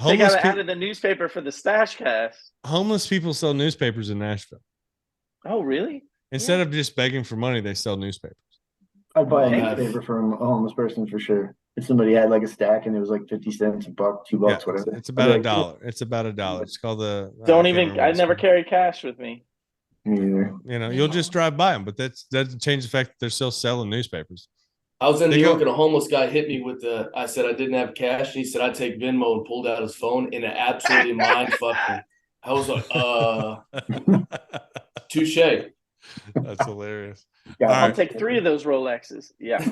Take homeless, out an ad pe- in the newspaper for the StacheCast. homeless people sell newspapers in Nashville? Oh, really? Instead of just begging for money, they sell newspapers. I'd buy a Nice. newspaper from a homeless person for sure. If somebody had like a stack and it was like 50 cents, $1, $2, whatever. It's I'd about be a like, dollar. It's about a dollar. It's called the. Don't I can't even. remember what I it's never called. carry cash with me. Me neither. You'll just drive by them, but that doesn't change the fact that they're still selling newspapers. I was in They New go- York and a homeless guy hit me with I said I didn't have cash. And he said I'd take Venmo and pulled out his phone and it absolutely mind fucked me. I was like, touche. That's hilarious. Yeah, All I'll right. take 3 of those Rolexes. Yeah.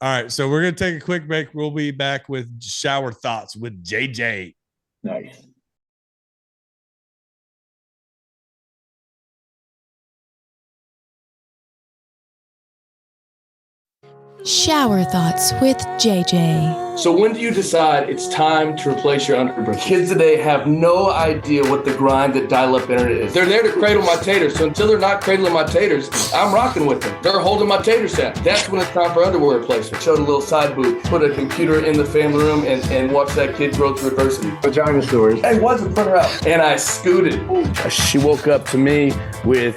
All right. So we're going to take a quick break. We'll be back with shower thoughts with JJ. nice. Shower Thoughts with JJ. So when do you decide it's time to replace your underwear? Kids today have no idea what the grind that dial-up internet is. They're there to cradle my taters. So until they're not cradling my taters, I'm rocking with them. They're holding my tater set. That's when it's time for underwear replacement. Showed a little side boob, put a computer in the family room and watch that kid grow through adversity. Vagina stories. Hey, why's the printer out? And I scooted. She woke up to me with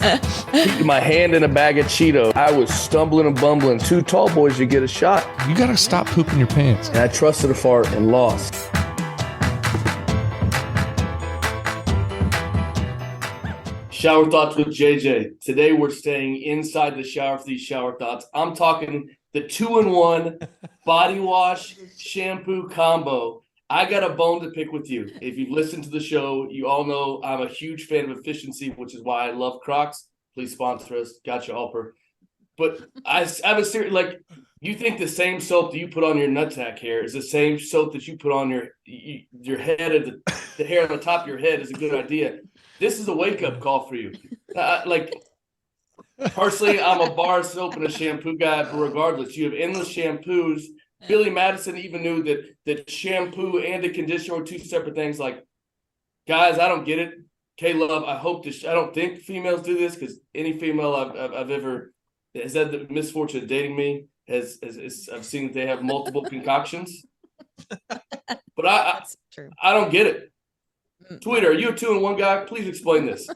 my hand in a bag of Cheetos. I was stumbling and bumbling. 2 tall boys to get a shot. You got to stop pooping your pants. And I trusted a fart and lost. Shower thoughts with JJ. Today we're staying inside the shower for these shower thoughts. I'm talking the 2-in-1 body wash shampoo combo. I got a bone to pick with you. If you've listened to the show, you all know I'm a huge fan of efficiency, which is why I love Crocs. Please sponsor us. Gotcha, Alper. But I have a serious, like, you think the same soap that you put on your nutsack hair is the same soap that you put on your head, and the hair on the top of your head is a good idea. This is a wake-up call for you. Personally, I'm a bar soap and a shampoo guy, but regardless, you have endless shampoos. Billy Madison even knew that shampoo and the conditioner were 2 separate things. Like, guys, I don't get it. K-Love, I don't think females do this, because any female I've ever has had the misfortune of dating me has I've seen that they have multiple concoctions. But That's true. I don't get it. Twitter, are you a 2-in-1 guy? Please explain this.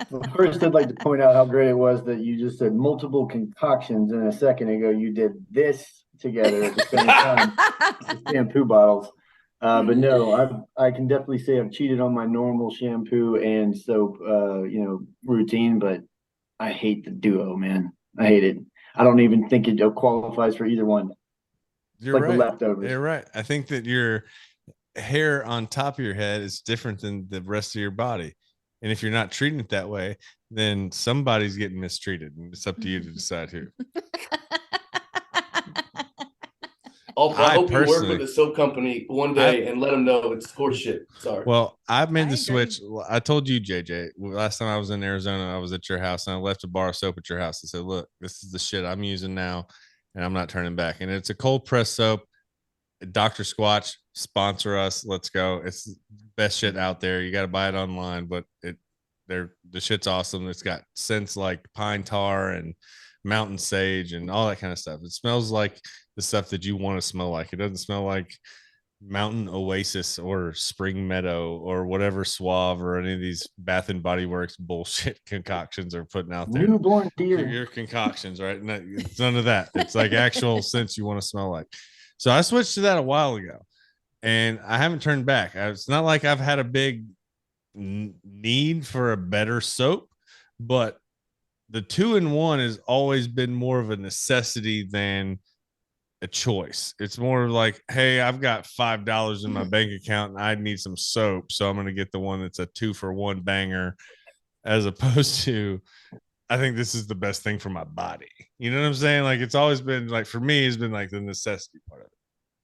Well, first, I'd like to point out how great it was that you just said multiple concoctions, and a second ago you did this together at the same time. The shampoo bottles. But no, I can definitely say I've cheated on my normal shampoo and soap, routine. But I hate the duo, man. I hate it. I don't even think it qualifies for either one. You're like right. The leftovers. You're right. I think that your hair on top of your head is different than the rest of your body. And if you're not treating it that way, then somebody's getting mistreated. And it's up to you to decide who. I hope you work with a soap company one day and let them know it's horseshit. Sorry. Well, I've made the switch. I told you, JJ, last time I was in Arizona, I was at your house and I left a bar of soap at your house. I said, look, this is the shit I'm using now and I'm not turning back. And it's a cold press soap. Dr. Squatch, sponsor us. Let's go. It's the best shit out there. You got to buy it online, but the shit's awesome. It's got scents like pine tar and mountain sage and all that kind of stuff. It smells like the stuff that you want to smell like. It doesn't smell like Mountain Oasis or Spring Meadow or whatever Suave or any of these Bath and Body Works bullshit concoctions are putting out there. Newborn deer. Your concoctions, right? It's none of that. It's like actual scents you want to smell like. So I switched to that a while ago and I haven't turned back. It's not like I've had a big need for a better soap, but the 2-in-1 has always been more of a necessity than a choice. It's more like, hey, I've got $5 in my bank account and I need some soap, so I'm going to get the one that's a 2-for-1 banger, as opposed to, I think this is the best thing for my body. You know what I'm saying? Like, it's always been like, for me, it's been like the necessity part of it.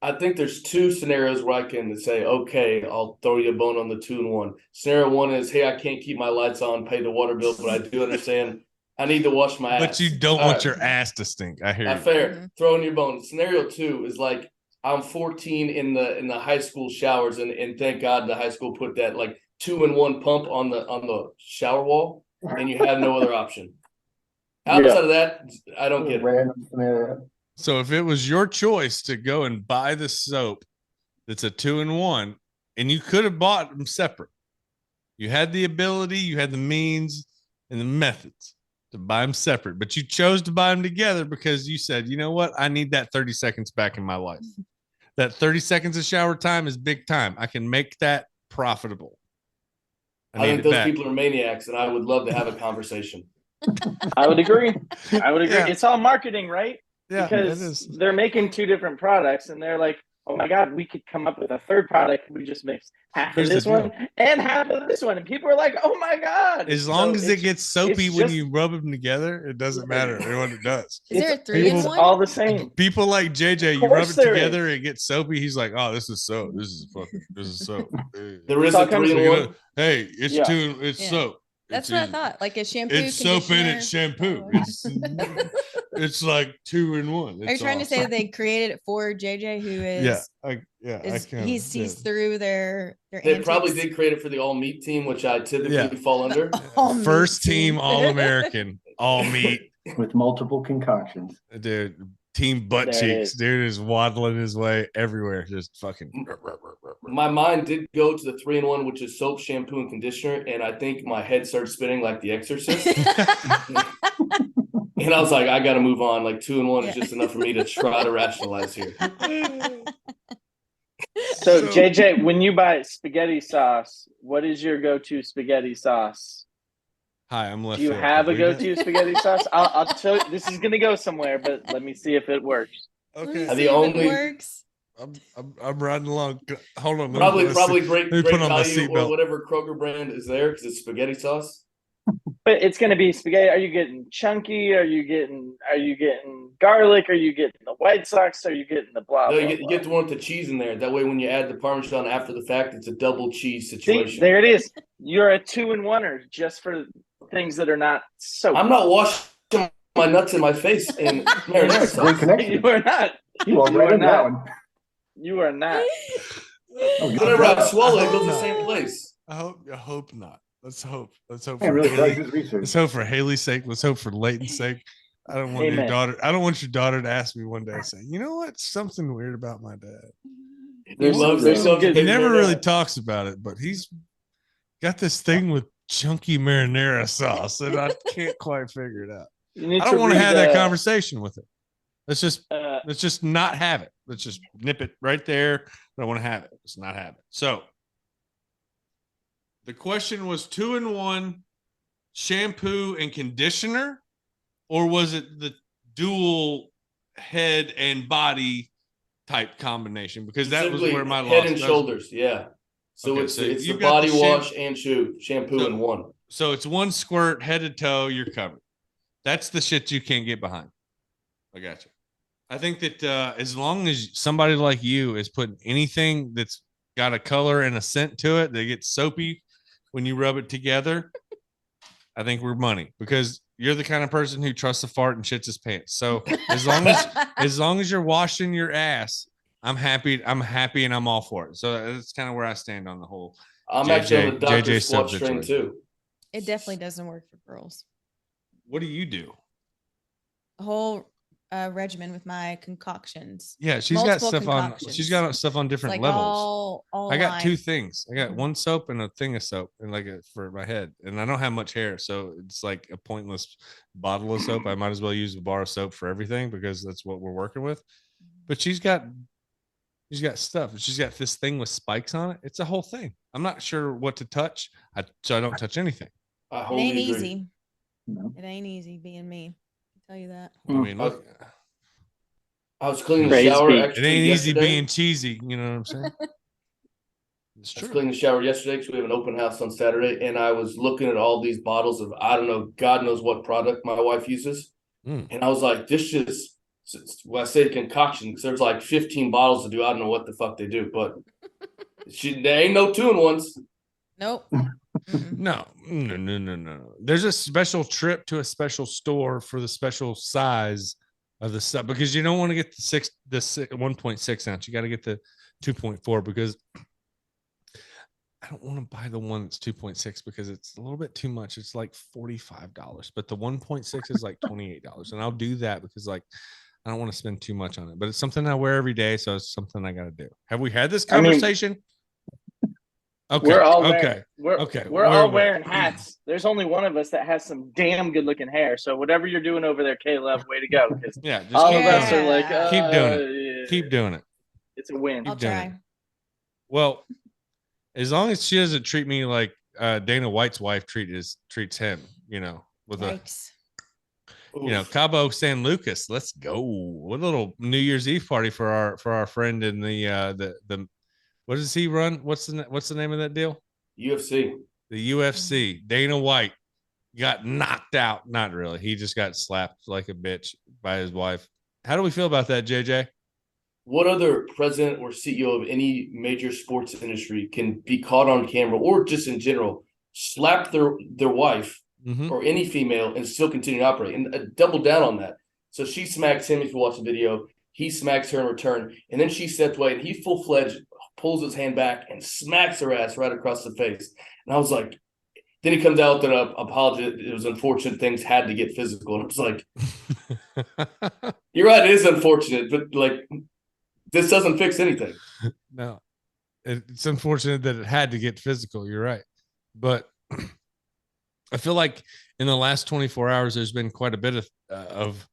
I think there's two scenarios where I can say, okay, I'll throw you a bone on the 2-in-1. Scenario one is, hey, I can't keep my lights on, pay the water bill, but I do understand I need to wash my ass. But you don't want your ass to stink. I hear you. Fair. Throwing your bone. Scenario two is like, I'm 14 in the high school showers, and thank God the high school put that like 2-in-1 pump on the shower wall, and you have no other option. Outside of that, I don't get it. So if it was your choice to go and buy the soap that's a 2-in-1, and you could have bought them separate, you had the ability, you had the means and the methods to buy them separate, but you chose to buy them together because you said, you know what? I need that 30 seconds back in my life. That 30 seconds of shower time is big time. I can make that profitable. I think those people are maniacs, and I would love to have a conversation. I would agree. Yeah. It's all marketing, right? Yeah, because they're making two different products, and they're like, oh my God, we could come up with a third product. We just mix half of this one and half of this one. And people are like, oh my God. As long as it gets soapy when you rub them together, it doesn't matter what it does. Is there a 3-in-1? It's all the same. People like JJ, you rub it together, it gets soapy. He's like, oh, this is soap. This is soap. There is a 3-in-1. Hey, it's soap. That's what I thought. Like a shampoo. It's soap and it's shampoo. It's like 2-in-1. Are you trying to say that they created it for JJ, who is he sees through their They probably did create it for the all meat team, which I typically fall under. First team All-American, all meat with multiple concoctions. Dude, team butt cheeks. Dude is waddling his way everywhere. Just fucking. My mind did go to the 3-in-1, which is soap, shampoo, and conditioner, and I think my head started spinning like The Exorcist. And I was like, I got to move on. Like 2-in-1 is just enough for me to try to rationalize here. So JJ, when you buy spaghetti sauce, what is your go-to spaghetti sauce? Hi, I'm left. Do you have a go-to spaghetti sauce? I'll tell you, this is going to go somewhere, but let me see if it works. Okay. The only works. I'm riding along. Hold on. Probably great put on my value or seatbelt. whatever Kroger brand is there because it's spaghetti sauce. But it's going to be spaghetti. Are you getting chunky? Are you getting garlic? Are you getting the white sauce? Are you getting the blah? No, blah, you get the one with the cheese in there. That way, when you add the Parmesan after the fact, it's a double cheese situation. See, there it is. You're a 2-in-1er just for things that are not soap. I'm not washing my nuts in my face in marinara sauce. You are not. You are not. You are not. Whenever I swallow it, goes to the same place. I hope not. Let's hope. Let's hope for Haley's sake. Let's hope for Leighton's sake. I don't want your daughter. I don't want your daughter to ask me one day, say, you know what? Something weird about my dad. There's some good. He never really talks about it, but he's got this thing with chunky marinara sauce, and I can't quite figure it out. I don't want to have that conversation with it. Let's just not have it. Let's just nip it right there. I don't want to have it. Let's not have it. So the question was 2-in-1 shampoo and conditioner, or was it the dual head and body type combination? Because that was where my head and shoulders. Yeah. So okay, it's the body wash and shampoo in one. So it's one squirt, head to toe, you're covered. That's the shit you can't get behind. I got you. I think that as long as somebody like you is putting anything that's got a color and a scent to it that gets soapy when you rub it together, I think we're money, because you're the kind of person who trusts a fart and shits his pants. So as long as you're washing your ass, I'm happy and I'm all for it. So that's kind of where I stand on the whole. I'm actually on the Dr. Squat strain too. It definitely doesn't work for girls. What do you do? A whole regimen with my concoctions. Yeah, she's got stuff on different levels. All I got two things. I got one soap and a thing of soap, and for my head, and I don't have much hair, so it's like a pointless bottle of soap. I might as well use a bar of soap for everything because that's what we're working with. But she's got stuff. She's got this thing with spikes on it. It's a whole thing. I'm not sure what to touch, so I don't touch anything. It ain't easy. No. It ain't easy being me. Tell you that. I mean, look, I was cleaning the shower. It ain't easy being cheesy. You know what I'm saying? It's true. I was cleaning the shower yesterday because we have an open house on Saturday, and I was looking at all these bottles of, I don't know, God knows what product my wife uses. And I was like, this just, when I say concoction, because there's like 15 bottles to do. I don't know what the fuck they do, but there ain't no 2-in-1s. Nope. No. There's a special trip to a special store for the special size of the stuff, because you don't want to get the 1.6 ounce. You got to get the 2.4, because I don't want to buy the one that's 2.6 because it's a little bit too much. It's like $45, but the 1.6 is like $28, and I'll do that because I don't want to spend too much on it. But it's something I wear every day, so it's something I got to do. Have we had this conversation? Okay. We're all we're all wearing hats. There's only one of us that has some damn good looking hair. So whatever you're doing over there, Caleb, way to go. Because all of us are like, keep doing it. Yeah. Keep doing it. It's a win. I'll try. Well, as long as she doesn't treat me like Dana White's wife treats him, with Yikes. Cabo San Lucas. Let's go. What a little New Year's Eve party for our friend in the what does he run? What's the name of that deal? UFC. The UFC. Dana White got knocked out. Not really. He just got slapped like a bitch by his wife. How do we feel about that, JJ? What other president or CEO of any major sports industry can be caught on camera, or just in general, slap their wife or any female and still continue to operate? And double down on that. So she smacks him, if you watch the video. He smacks her in return. And then she steps away, and he full-fledged pulls his hand back and smacks her ass right across the face. And I was like, then he comes out that apology. It was unfortunate. Things had to get physical. And I was like, you're right. It is unfortunate, but like, this doesn't fix anything. No, it's unfortunate that it had to get physical. You're right. But I feel like in the last 24 hours, there's been quite a bit of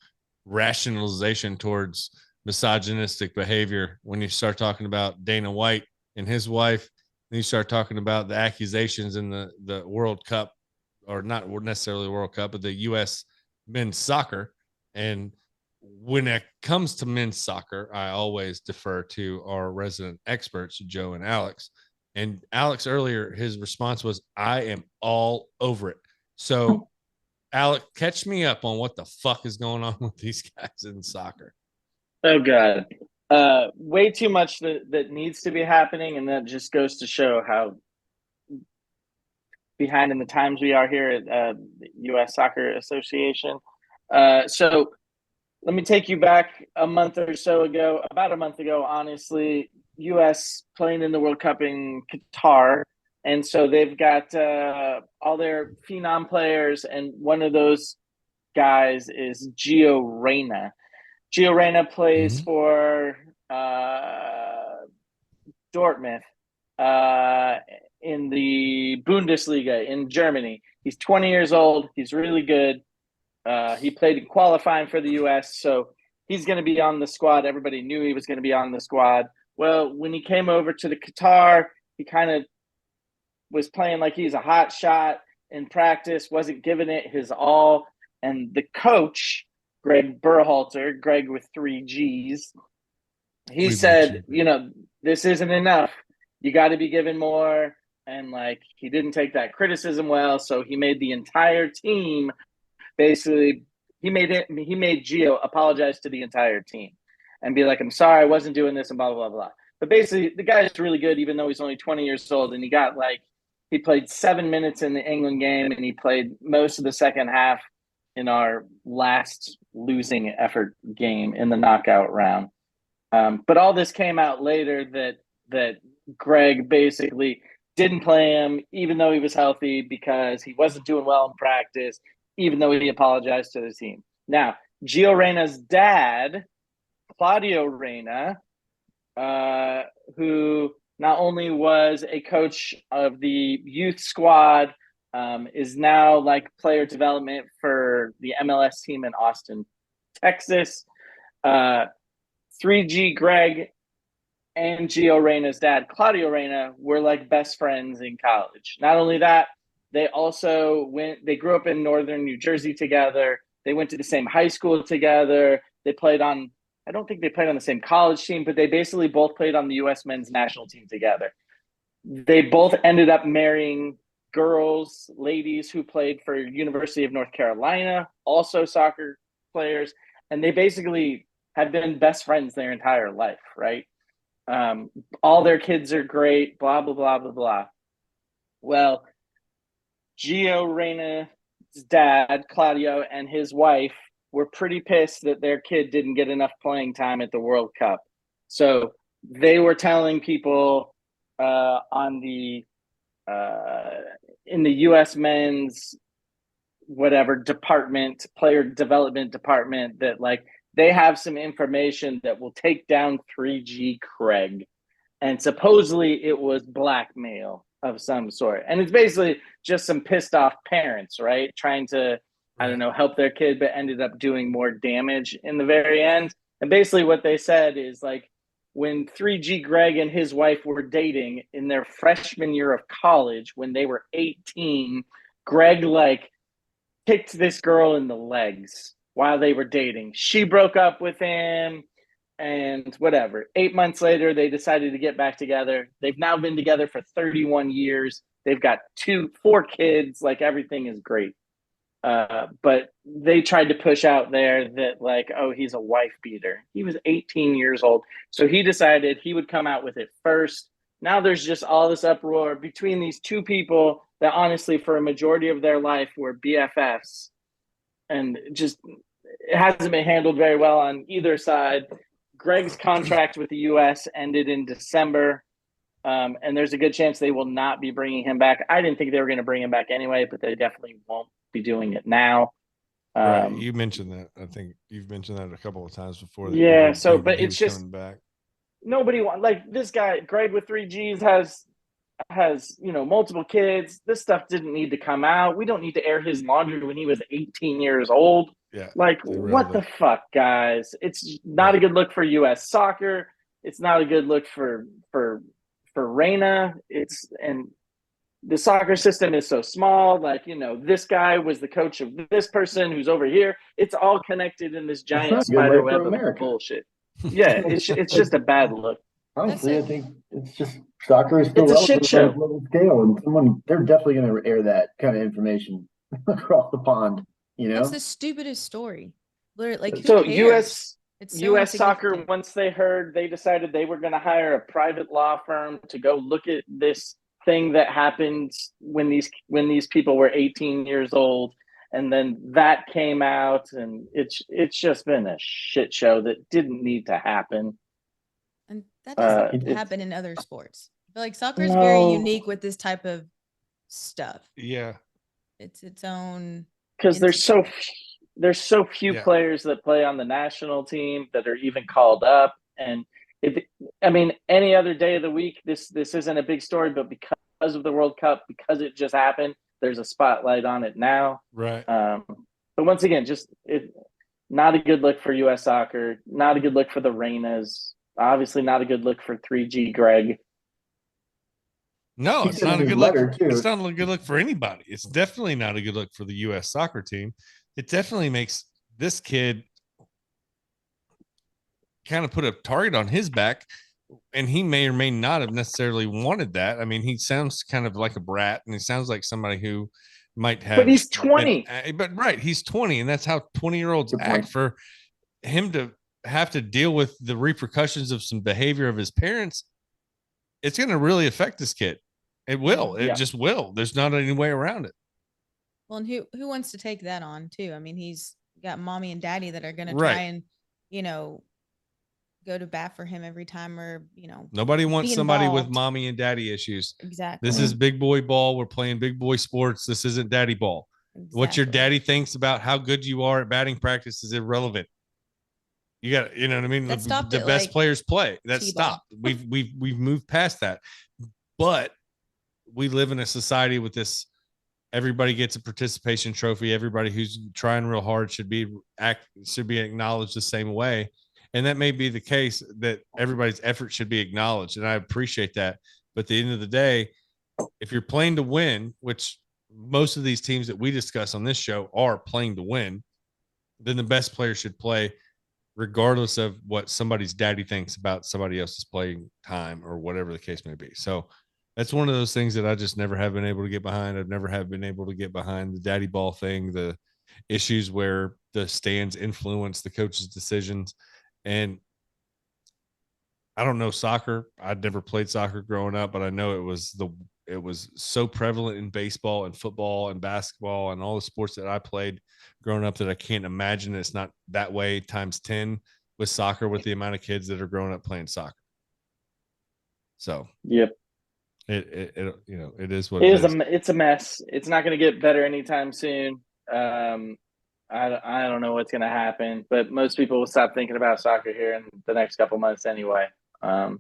rationalization towards misogynistic behavior when you start talking about Dana White and his wife, and you start talking about the accusations in the World Cup, or not necessarily the World Cup, but the U.S. men's soccer. And when it comes to men's soccer, I always defer to our resident experts, Joe and Alex. And Alex earlier, his response was, I am all over it. So Alex, catch me up on what the fuck is going on with these guys in soccer. Oh God, way too much that needs to be happening, and that just goes to show how behind in the times we are here at the U.S. Soccer Association. So let me take you back a month or so ago, about a month ago, honestly. U.S. playing in the World Cup in Qatar, and so they've got all their phenom players, and one of those guys is Gio Reyna. Gio Reyna plays for Dortmund in the Bundesliga in Germany. He's 20 years old. He's really good. He played in qualifying for the U.S., so he's going to be on the squad. Everybody knew he was going to be on the squad. Well, when he came over to the Qatar, he kind of was playing like he's a hot shot in practice, wasn't giving it his all. And the coach, Greg Berhalter, Greg with 3 G's, he said, this isn't enough. You got to be given more. And like, he didn't take that criticism well. So he made the entire team basically, he made Gio apologize to the entire team and be like, I'm sorry, I wasn't doing this and blah, blah, blah, blah. But basically, the guy is really good, even though he's only 20 years old. And he played 7 minutes in the England game, and he played most of the second half in our last losing effort game in the knockout round. But all this came out later that Greg basically didn't play him, even though he was healthy, because he wasn't doing well in practice, even though he apologized to the team. Now, Gio Reyna's dad, Claudio Reyna, who not only was a coach of the youth squad, is now like player development for the MLS team in Austin, Texas. 3G Greg and Gio Reyna's dad, Claudio Reyna, were like best friends in college. Not only that, they grew up in northern New Jersey together. They went to the same high school together. I don't think they played on the same college team, but they basically both played on the U.S. men's national team together. They both ended up marrying ladies who played for University of North Carolina, also soccer players. And they basically have been best friends their entire life, right? All their kids are great, blah, blah, blah, blah, blah. Well, Gio Reyna's dad, Claudio, and his wife were pretty pissed that their kid didn't get enough playing time at the World Cup. So they were telling people in the U.S. men's player development department, that like they have some information that will take down 3G Craig. And supposedly it was blackmail of some sort. And it's basically just some pissed off parents, right? Trying to, help their kid, but ended up doing more damage in the very end. And basically what they said is like, when 3G Greg and his wife were dating in their freshman year of college, when they were 18, Greg like kicked this girl in the legs while they were dating. She broke up with him and whatever. 8 months later, they decided to get back together. They've now been together for 31 years. They've got 4 kids. Like, everything is great. But they tried to push out there that like, oh, he's a wife beater. He was 18 years old. So he decided he would come out with it first. Now there's just all this uproar between these 2 people that honestly for a majority of their life were BFFs. And just it hasn't been handled very well on either side. Greg's contract with the U.S. ended in December. And there's a good chance they will not be bringing him back. I didn't think they were going to bring him back anyway, but they definitely won't be doing it now. Right. You mentioned that. I think you've mentioned that a couple of times before. Yeah. So, but it's just back. Nobody like this guy, Greg with 3 G's has, multiple kids. This stuff didn't need to come out. We don't need to air his laundry when he was 18 years old. Yeah. Like, what the fuck, guys? It's not a good look for U.S. soccer. It's not a good look for Reyna. And the soccer system is so small. Like, this guy was the coach of this person who's over here. It's all connected in this giant spider web of bullshit. Yeah, it's just a bad look. Honestly, I think it's just soccer is still a shit show. Global scale, and they're definitely going to air that kind of information across the pond. That's the stupidest story. Like, who so cares? U.S. soccer, once they decided they were going to hire a private law firm to go look at this thing that happened when these people were 18 years old, and then that came out, and it's just been a shit show that didn't need to happen. And that doesn't happen in other sports. I feel like soccer is very unique with this type of stuff. Yeah, it's its own, because there's so few players that play on the national team that are even called up. And I mean, any other day of the week, this isn't a big story, but because of the World Cup, because it just happened, there's a spotlight on it now. Right. But once again, not a good look for U.S. soccer, not a good look for the Reynas, obviously not a good look for 3G Greg. No, it's not a good look. It's not a good look for anybody. It's definitely not a good look for the U.S. soccer team. It definitely makes this kid kind of put a target on his back, and he may or may not have necessarily wanted that. I mean, he sounds kind of like a brat, and he sounds like somebody who might have. But he's 20. He's 20, and that's how 20-year-olds act. For him to have to deal with the repercussions of some behavior of his parents, it's going to really affect this kid. It will. It just will. There's not any way around it. Well, and who wants to take that on too? I mean, he's got mommy and daddy that are going to try and, go to bat for him every time, or, nobody wants somebody with mommy and daddy issues. Exactly. This is big boy ball. We're playing big boy sports. This isn't daddy ball. Exactly. What your daddy thinks about how good you are at batting practice is irrelevant. You got, you know what I mean? The best players play. That stopped. We've moved past that. But we live in a society with this. Everybody gets a participation trophy. Everybody who's trying real hard should be acknowledged the same way. And that may be the case, that everybody's effort should be acknowledged. And I appreciate that. But at the end of the day, if you're playing to win, which most of these teams that we discuss on this show are playing to win, then the best player should play regardless of what somebody's daddy thinks about somebody else's playing time or whatever the case may be. So that's one of those things that I just never have been able to get behind. I've never have been able to get behind the daddy ball thing, the issues where the stands influence the coach's decisions. And I don't know soccer. I'd never played soccer growing up, but I know it was so prevalent in baseball and football and basketball and all the sports that I played growing up that I can't imagine it's not that way times 10 with soccer, with the amount of kids that are growing up playing soccer. So, yep. It is what it is. It's a mess. It's not going to get better anytime soon. I don't know what's going to happen, but most people will stop thinking about soccer here in the next couple months anyway. And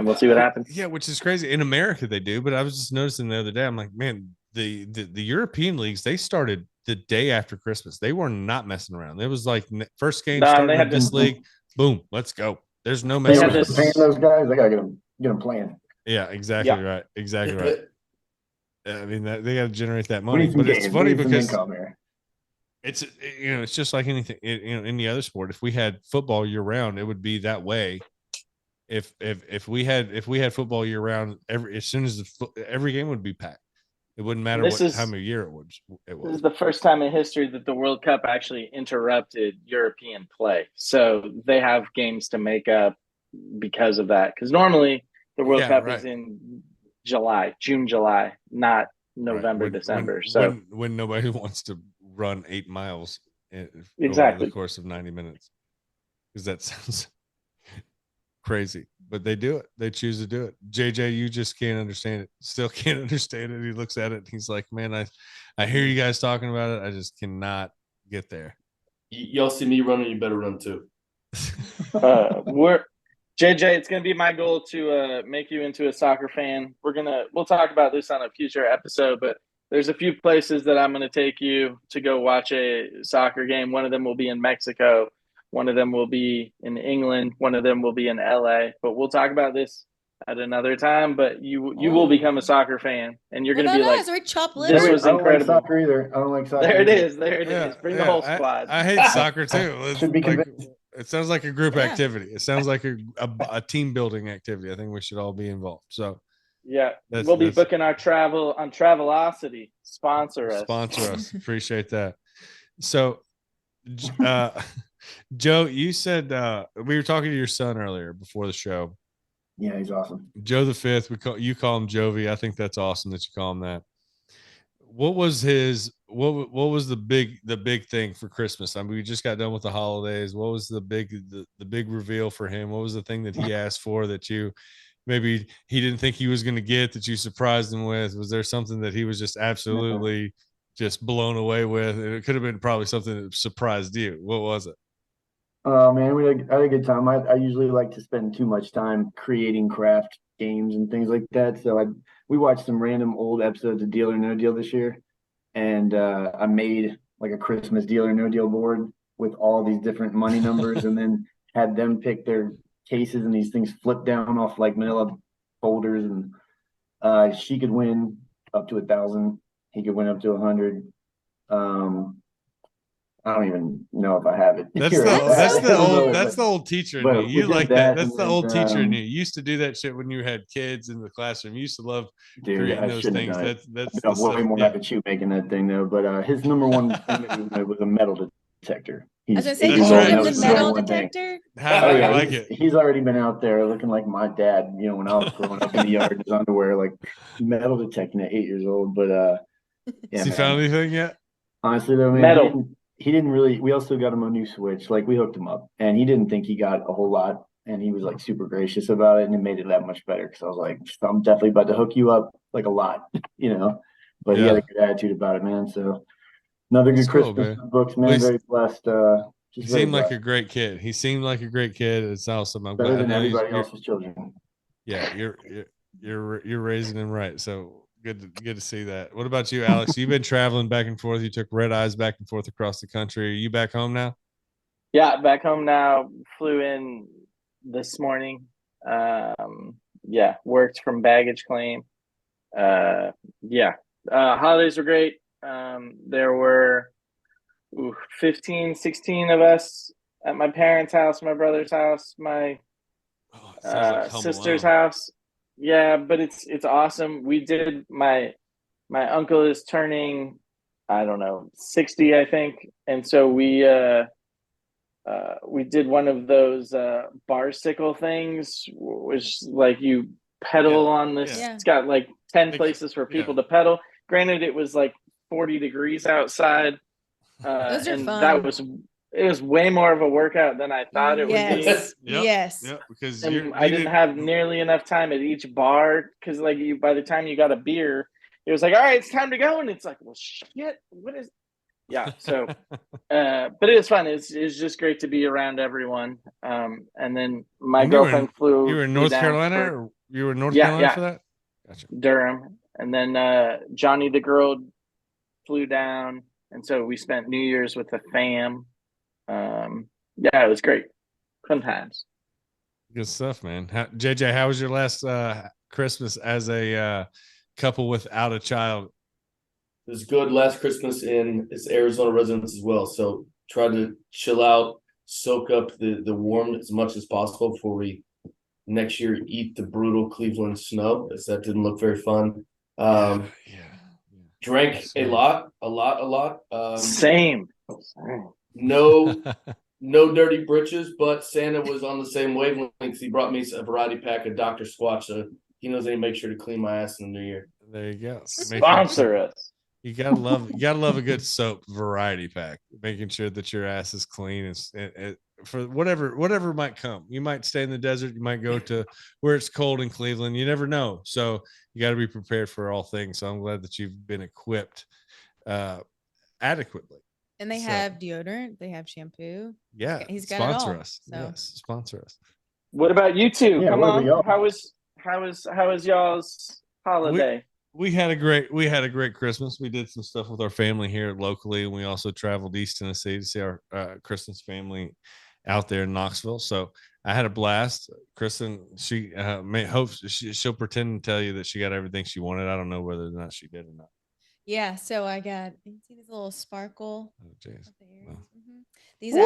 we'll see what happens. Yeah, which is crazy. In America, they do, but I was just noticing the other day, I'm like, man, the European leagues, they started the day after Christmas. They were not messing around. It was like first game starting in this league, boom, let's go. There's no messing around. Paying those guys, they got to get them playing. Yeah, exactly right. Exactly right. I mean, they got to generate that money, but it's funny because it's it's just like anything any other sport. If we had football year round, it would be that way. If we had football year round, every game would be packed. It wouldn't matter what time of year it was. This is the first time in history that the World Cup actually interrupted European play, so they have games to make up because of that. Because normally the World Cup is in June, July, not November, December. So when nobody wants to run 8 miles over the course of 90 minutes, because that sounds crazy, but they do it. They choose to do it. JJ, you just can't understand it. Still can't understand it. He looks at it and he's like, man, I hear you guys talking about it. I just cannot get there. Y'all see me running, you better run too. JJ, it's going to be my goal to make you into a soccer fan. We'll talk about this on a future episode, but there's a few places that I'm going to take you to go watch a soccer game. One of them will be in Mexico. One of them will be in England. One of them will be in LA. But we'll talk about this at another time. But you will become a soccer fan, and you're going to be like, "This was incredible." I don't like soccer either. I don't like soccer. There it is. There it is. Bring the whole squad. I hate soccer too. It sounds like a group activity. It sounds like a team building activity. I think we should all be involved. So. Yeah, we'll be booking our travel on Travelocity. Sponsor us. Appreciate that. So, Joe, you said we were talking to your son earlier before the show. Yeah, he's awesome. Joe the Fifth. You call him Jovi. I think that's awesome that you call him that. What was what was the big thing for Christmas? I mean, we just got done with the holidays. What was the big reveal for him? What was the thing that he asked for that you maybe he didn't think he was going to get, that you surprised him with? Was there something that he was just absolutely just blown away with? It could have been probably something that surprised you. What was it? Oh man, I had a good time. I usually like to spend too much time creating craft games and things like that. So we watched some random old episodes of Deal or No Deal this year, and I made like a Christmas Deal or No Deal board with all these different money numbers, and then had them pick their cases, and these things flip down off like manila folders, and she could win up to 1,000. He could win up to 100. I don't even know if I have it. That's here. the old teacher in but you. we You did like that. that, That's and the then, old teacher in you. You used to do that shit when you had kids in the classroom. You used to love Dude, creating I those shouldn't things. have done it. That's I'm the way stuff. more Yeah. like a chew making that thing though. But his number one thing was a metal detector. I was gonna say, 8 you years showed old, and him that the was his metal number one thing. detector. How Oh I yeah, like it. he's already been out there looking like my dad. You know, when I was growing up in the yard in his underwear, like metal detecting at 8 years old. But yeah, Has he man. found anything yet? Honestly though, man, Metal. he didn't really. We also got him a new Switch. Like we hooked him up, and he didn't think he got a whole lot, and he was like super gracious about it, and it made it that much better. Because I was like, I'm definitely about to hook you up like a lot, you know. But he had a good attitude about it, man. So another good That's cool, Christmas man. books, man. Well, Very blessed. He Just very seemed like blessed. a great kid. He seemed like a great kid. It's awesome. I'm Better glad. I than know everybody you're, else's children. yeah, you're raising him right. So good to see that. What about you, Alex? You've been traveling back and forth. You took red eyes back and forth across the country. Are you back home now? Yeah, back home now. Flew in this morning. Yeah, worked from baggage claim. Yeah, holidays were great. There were 15, 16 of us at my parents' house, my brother's house, my Sounds like Home sister's Alone. house. Yeah, but it's awesome. We did my uncle is turning, I don't know, 60, I think, and so we did one of those barsicle things, which like you pedal on this. Yeah. It's got like 10 places for people to pedal. Granted, it was like 40 degrees outside. Those are and fun. it was way more of a workout than I thought it would be. Yes. Yes. Yep, because And I didn't have nearly enough time at each bar because like by the time you got a beer, it was like, all right, it's time to go. And it's like, well, shit, what is yeah. So but it was fun. It's just great to be around everyone. And then my girlfriend flew. You were in flew North down Carolina, or you were in North Carolina for that? Gotcha. Durham. And then Johnny the girl flew down, and so we spent New Year's with the fam. Yeah, it was great. Fun times. Good stuff, man. JJ, how was your last Christmas as a couple without a child? It was good. Last Christmas in its Arizona residence as well. So try to chill out, soak up the warm as much as possible before we next year eat the brutal Cleveland snow, as that didn't look very fun. Drank a lot. Same. No dirty britches, but Santa was on the same wavelength. He brought me a variety pack of Dr. Squatch, so he knows I need to make sure to clean my ass in the new year. There you go. Sponsor us. You gotta love a good soap variety pack, making sure that your ass is clean and for whatever might come. You might stay in the desert, you might go to where it's cold in Cleveland. You never know. So you got to be prepared for all things. So I'm glad that you've been equipped adequately. And they have deodorant, they have shampoo. Yeah, he's got sponsor it all. us. So. Yes, sponsor us. What about you two? Yeah, Come what on. about y'all? How was y'all's holiday? We had a great Christmas. We did some stuff with our family here locally, and we also traveled East Tennessee to see our Kristen's family out there in Knoxville. So I had a blast. Kristen, she hopes she'll pretend to tell you that she got everything she wanted. I don't know whether or not she did or not. Yeah, so I got, you see this little sparkle. Oh, jeez. Wow. These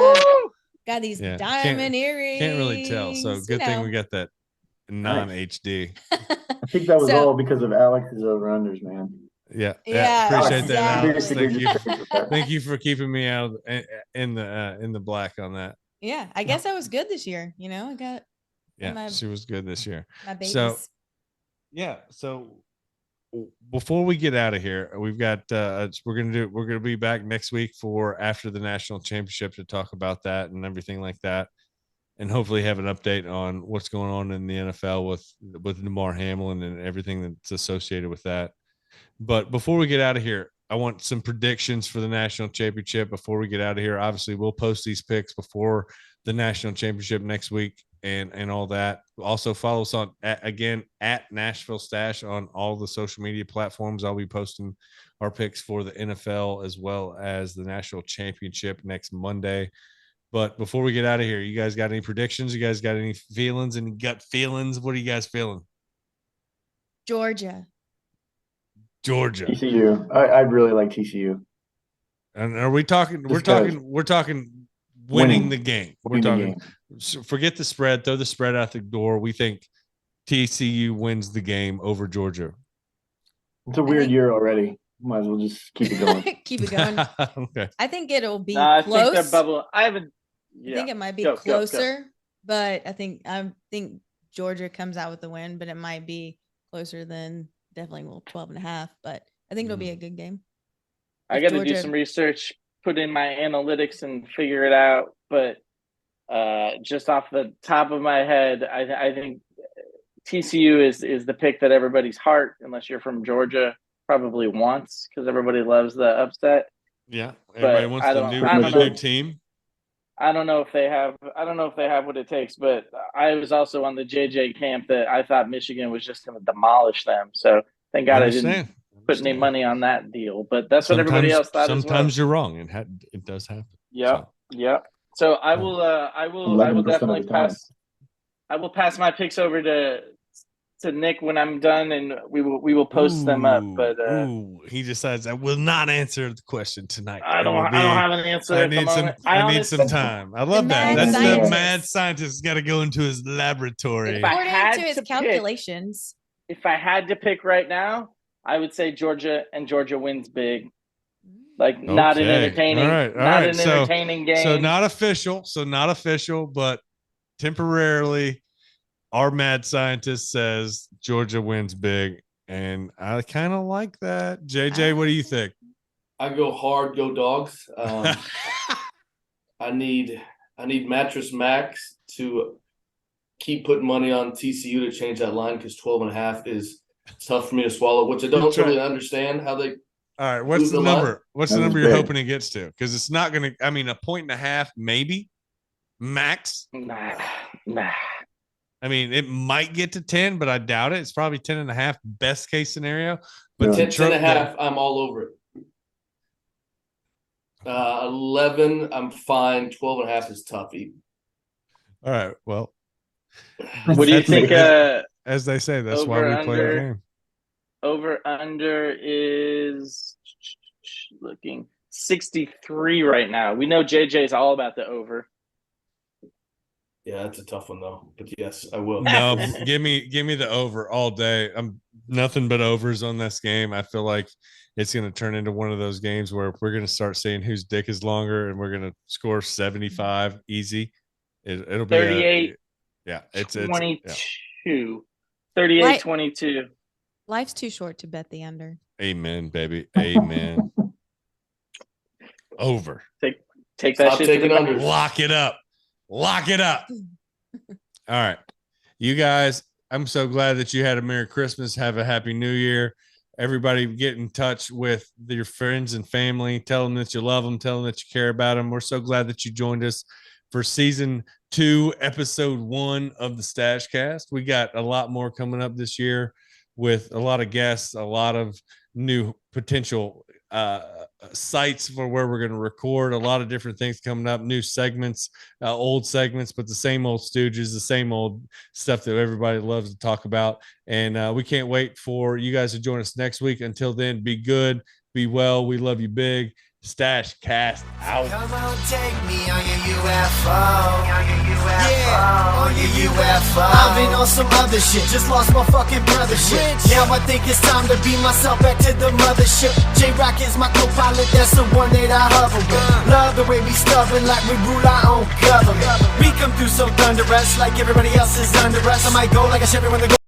got these Yeah, diamond earrings. Can't really tell. So good thing we got that non-HD. I think that was all because of Alex's over-unders, man. Yeah. Yeah, Appreciate that, Alex. Exactly. Thank you for keeping me out in the black on that. Yeah, I guess I was good this year. You know, I got. She was good this year. My babies. So, yeah. So before we get out of here, we've got we're gonna be back next week for after the national championship to talk about that and everything like that, and hopefully have an update on what's going on in the NFL with Damar Hamlin and everything that's associated with that. But before we get out of here, I want some predictions for the national championship before we get out of here. Obviously, we'll post these picks before the national championship next week and all that. Also follow us on at Nashville Stash on all the social media platforms. I'll be posting our picks for the NFL as well as the national championship next Monday. But before we get out of here, you guys got any predictions? You guys got any feelings, any gut feelings? What are you guys feeling? Georgia. TCU. I'd really like TCU. And are we talking? We're talking winning the game. We're talking. Forget the spread. Throw the spread out the door. We think TCU wins the game over Georgia. It's a weird year already. Might as well just keep it going. Keep it going. Okay. I think it'll be I close. think they're bubble. I think it might be Go. closer, but I think Georgia comes out with the win, but it might be closer than definitely 12.5. But I think it'll be a good game. I got to do some research, put in my analytics, and figure it out. But just off the top of my head, I think TCU is the pick that everybody's heart, unless you're from Georgia, probably wants, because everybody loves the upset. Yeah, everybody wants the new team. I don't know if they have what it takes, but I was also on the JJ camp that I thought Michigan was just going to demolish them. So thank God I didn't put any money on that deal. But that's what everybody else thought. Sometimes you're wrong, and it does happen. Yeah, yeah. So I will definitely pass. I will pass my picks over to Nick when I'm done, and we will post them up. But he decides I will not answer the question tonight. I don't have an answer. I need some time. I love that. That's the mad scientist got to go into his laboratory. According to his calculations. If I had to pick right now, I would say Georgia, and Georgia wins big. Like not an entertaining, entertaining game. So not official, but temporarily. Our mad scientist says Georgia wins big, and I kind of like that. JJ, what do you think? I go hard, go dogs. I need Mattress Max to keep putting money on TCU to change that line, because 12.5 is tough for me to swallow, which I don't really understand how they. All right, what's the number? What's the number you're hoping it gets to? Because it's not going to. I mean, 1.5 maybe max. Nah. I mean, it might get to 10, but I doubt it. It's probably 10.5 best case scenario. But 10.5, I'm all over it. 11, I'm fine. 12.5 is toughy. All right. Well, what do you think? As they say, that's why we play the game. Over under is looking 63 right now. We know JJ's all about the over. Yeah, that's a tough one though. But yes, I will. No, give me the over all day. I'm nothing but overs on this game. I feel like it's going to turn into one of those games where we're going to start seeing whose dick is longer, and we're going to score 75 easy. It'll be 38. It's 22. 38-22. Life's too short to bet the under. Amen, baby. Amen. Over. Take that shit to the under. Lock it up. Lock it up. All right. You guys, I'm so glad that you had a Merry Christmas. Have a Happy New Year. Everybody get in touch with your friends and family. Tell them that you love them. Tell them that you care about them. We're so glad that you joined us for season 2, episode 1 of the StacheCast. We got a lot more coming up this year with a lot of guests, a lot of new potential sites for where we're going to record, a lot of different things coming up, new segments, old segments, but the same old stooges, the same old stuff that everybody loves to talk about. And we can't wait for you guys to join us next week. Until then, be good, be well. We love you big. StacheCast out. Come on, take me on your UFO. Yeah, on your UFO. I've been on some other shit, just lost my fucking brothership. Now I think it's time to beam myself back to the mothership. J-Rock is my co-pilot, that's the one that I hover with. Love the way we stubborn, like we rule our own government. We come through so thunderous, like everybody else is under us. I might go like a Chevy when they go.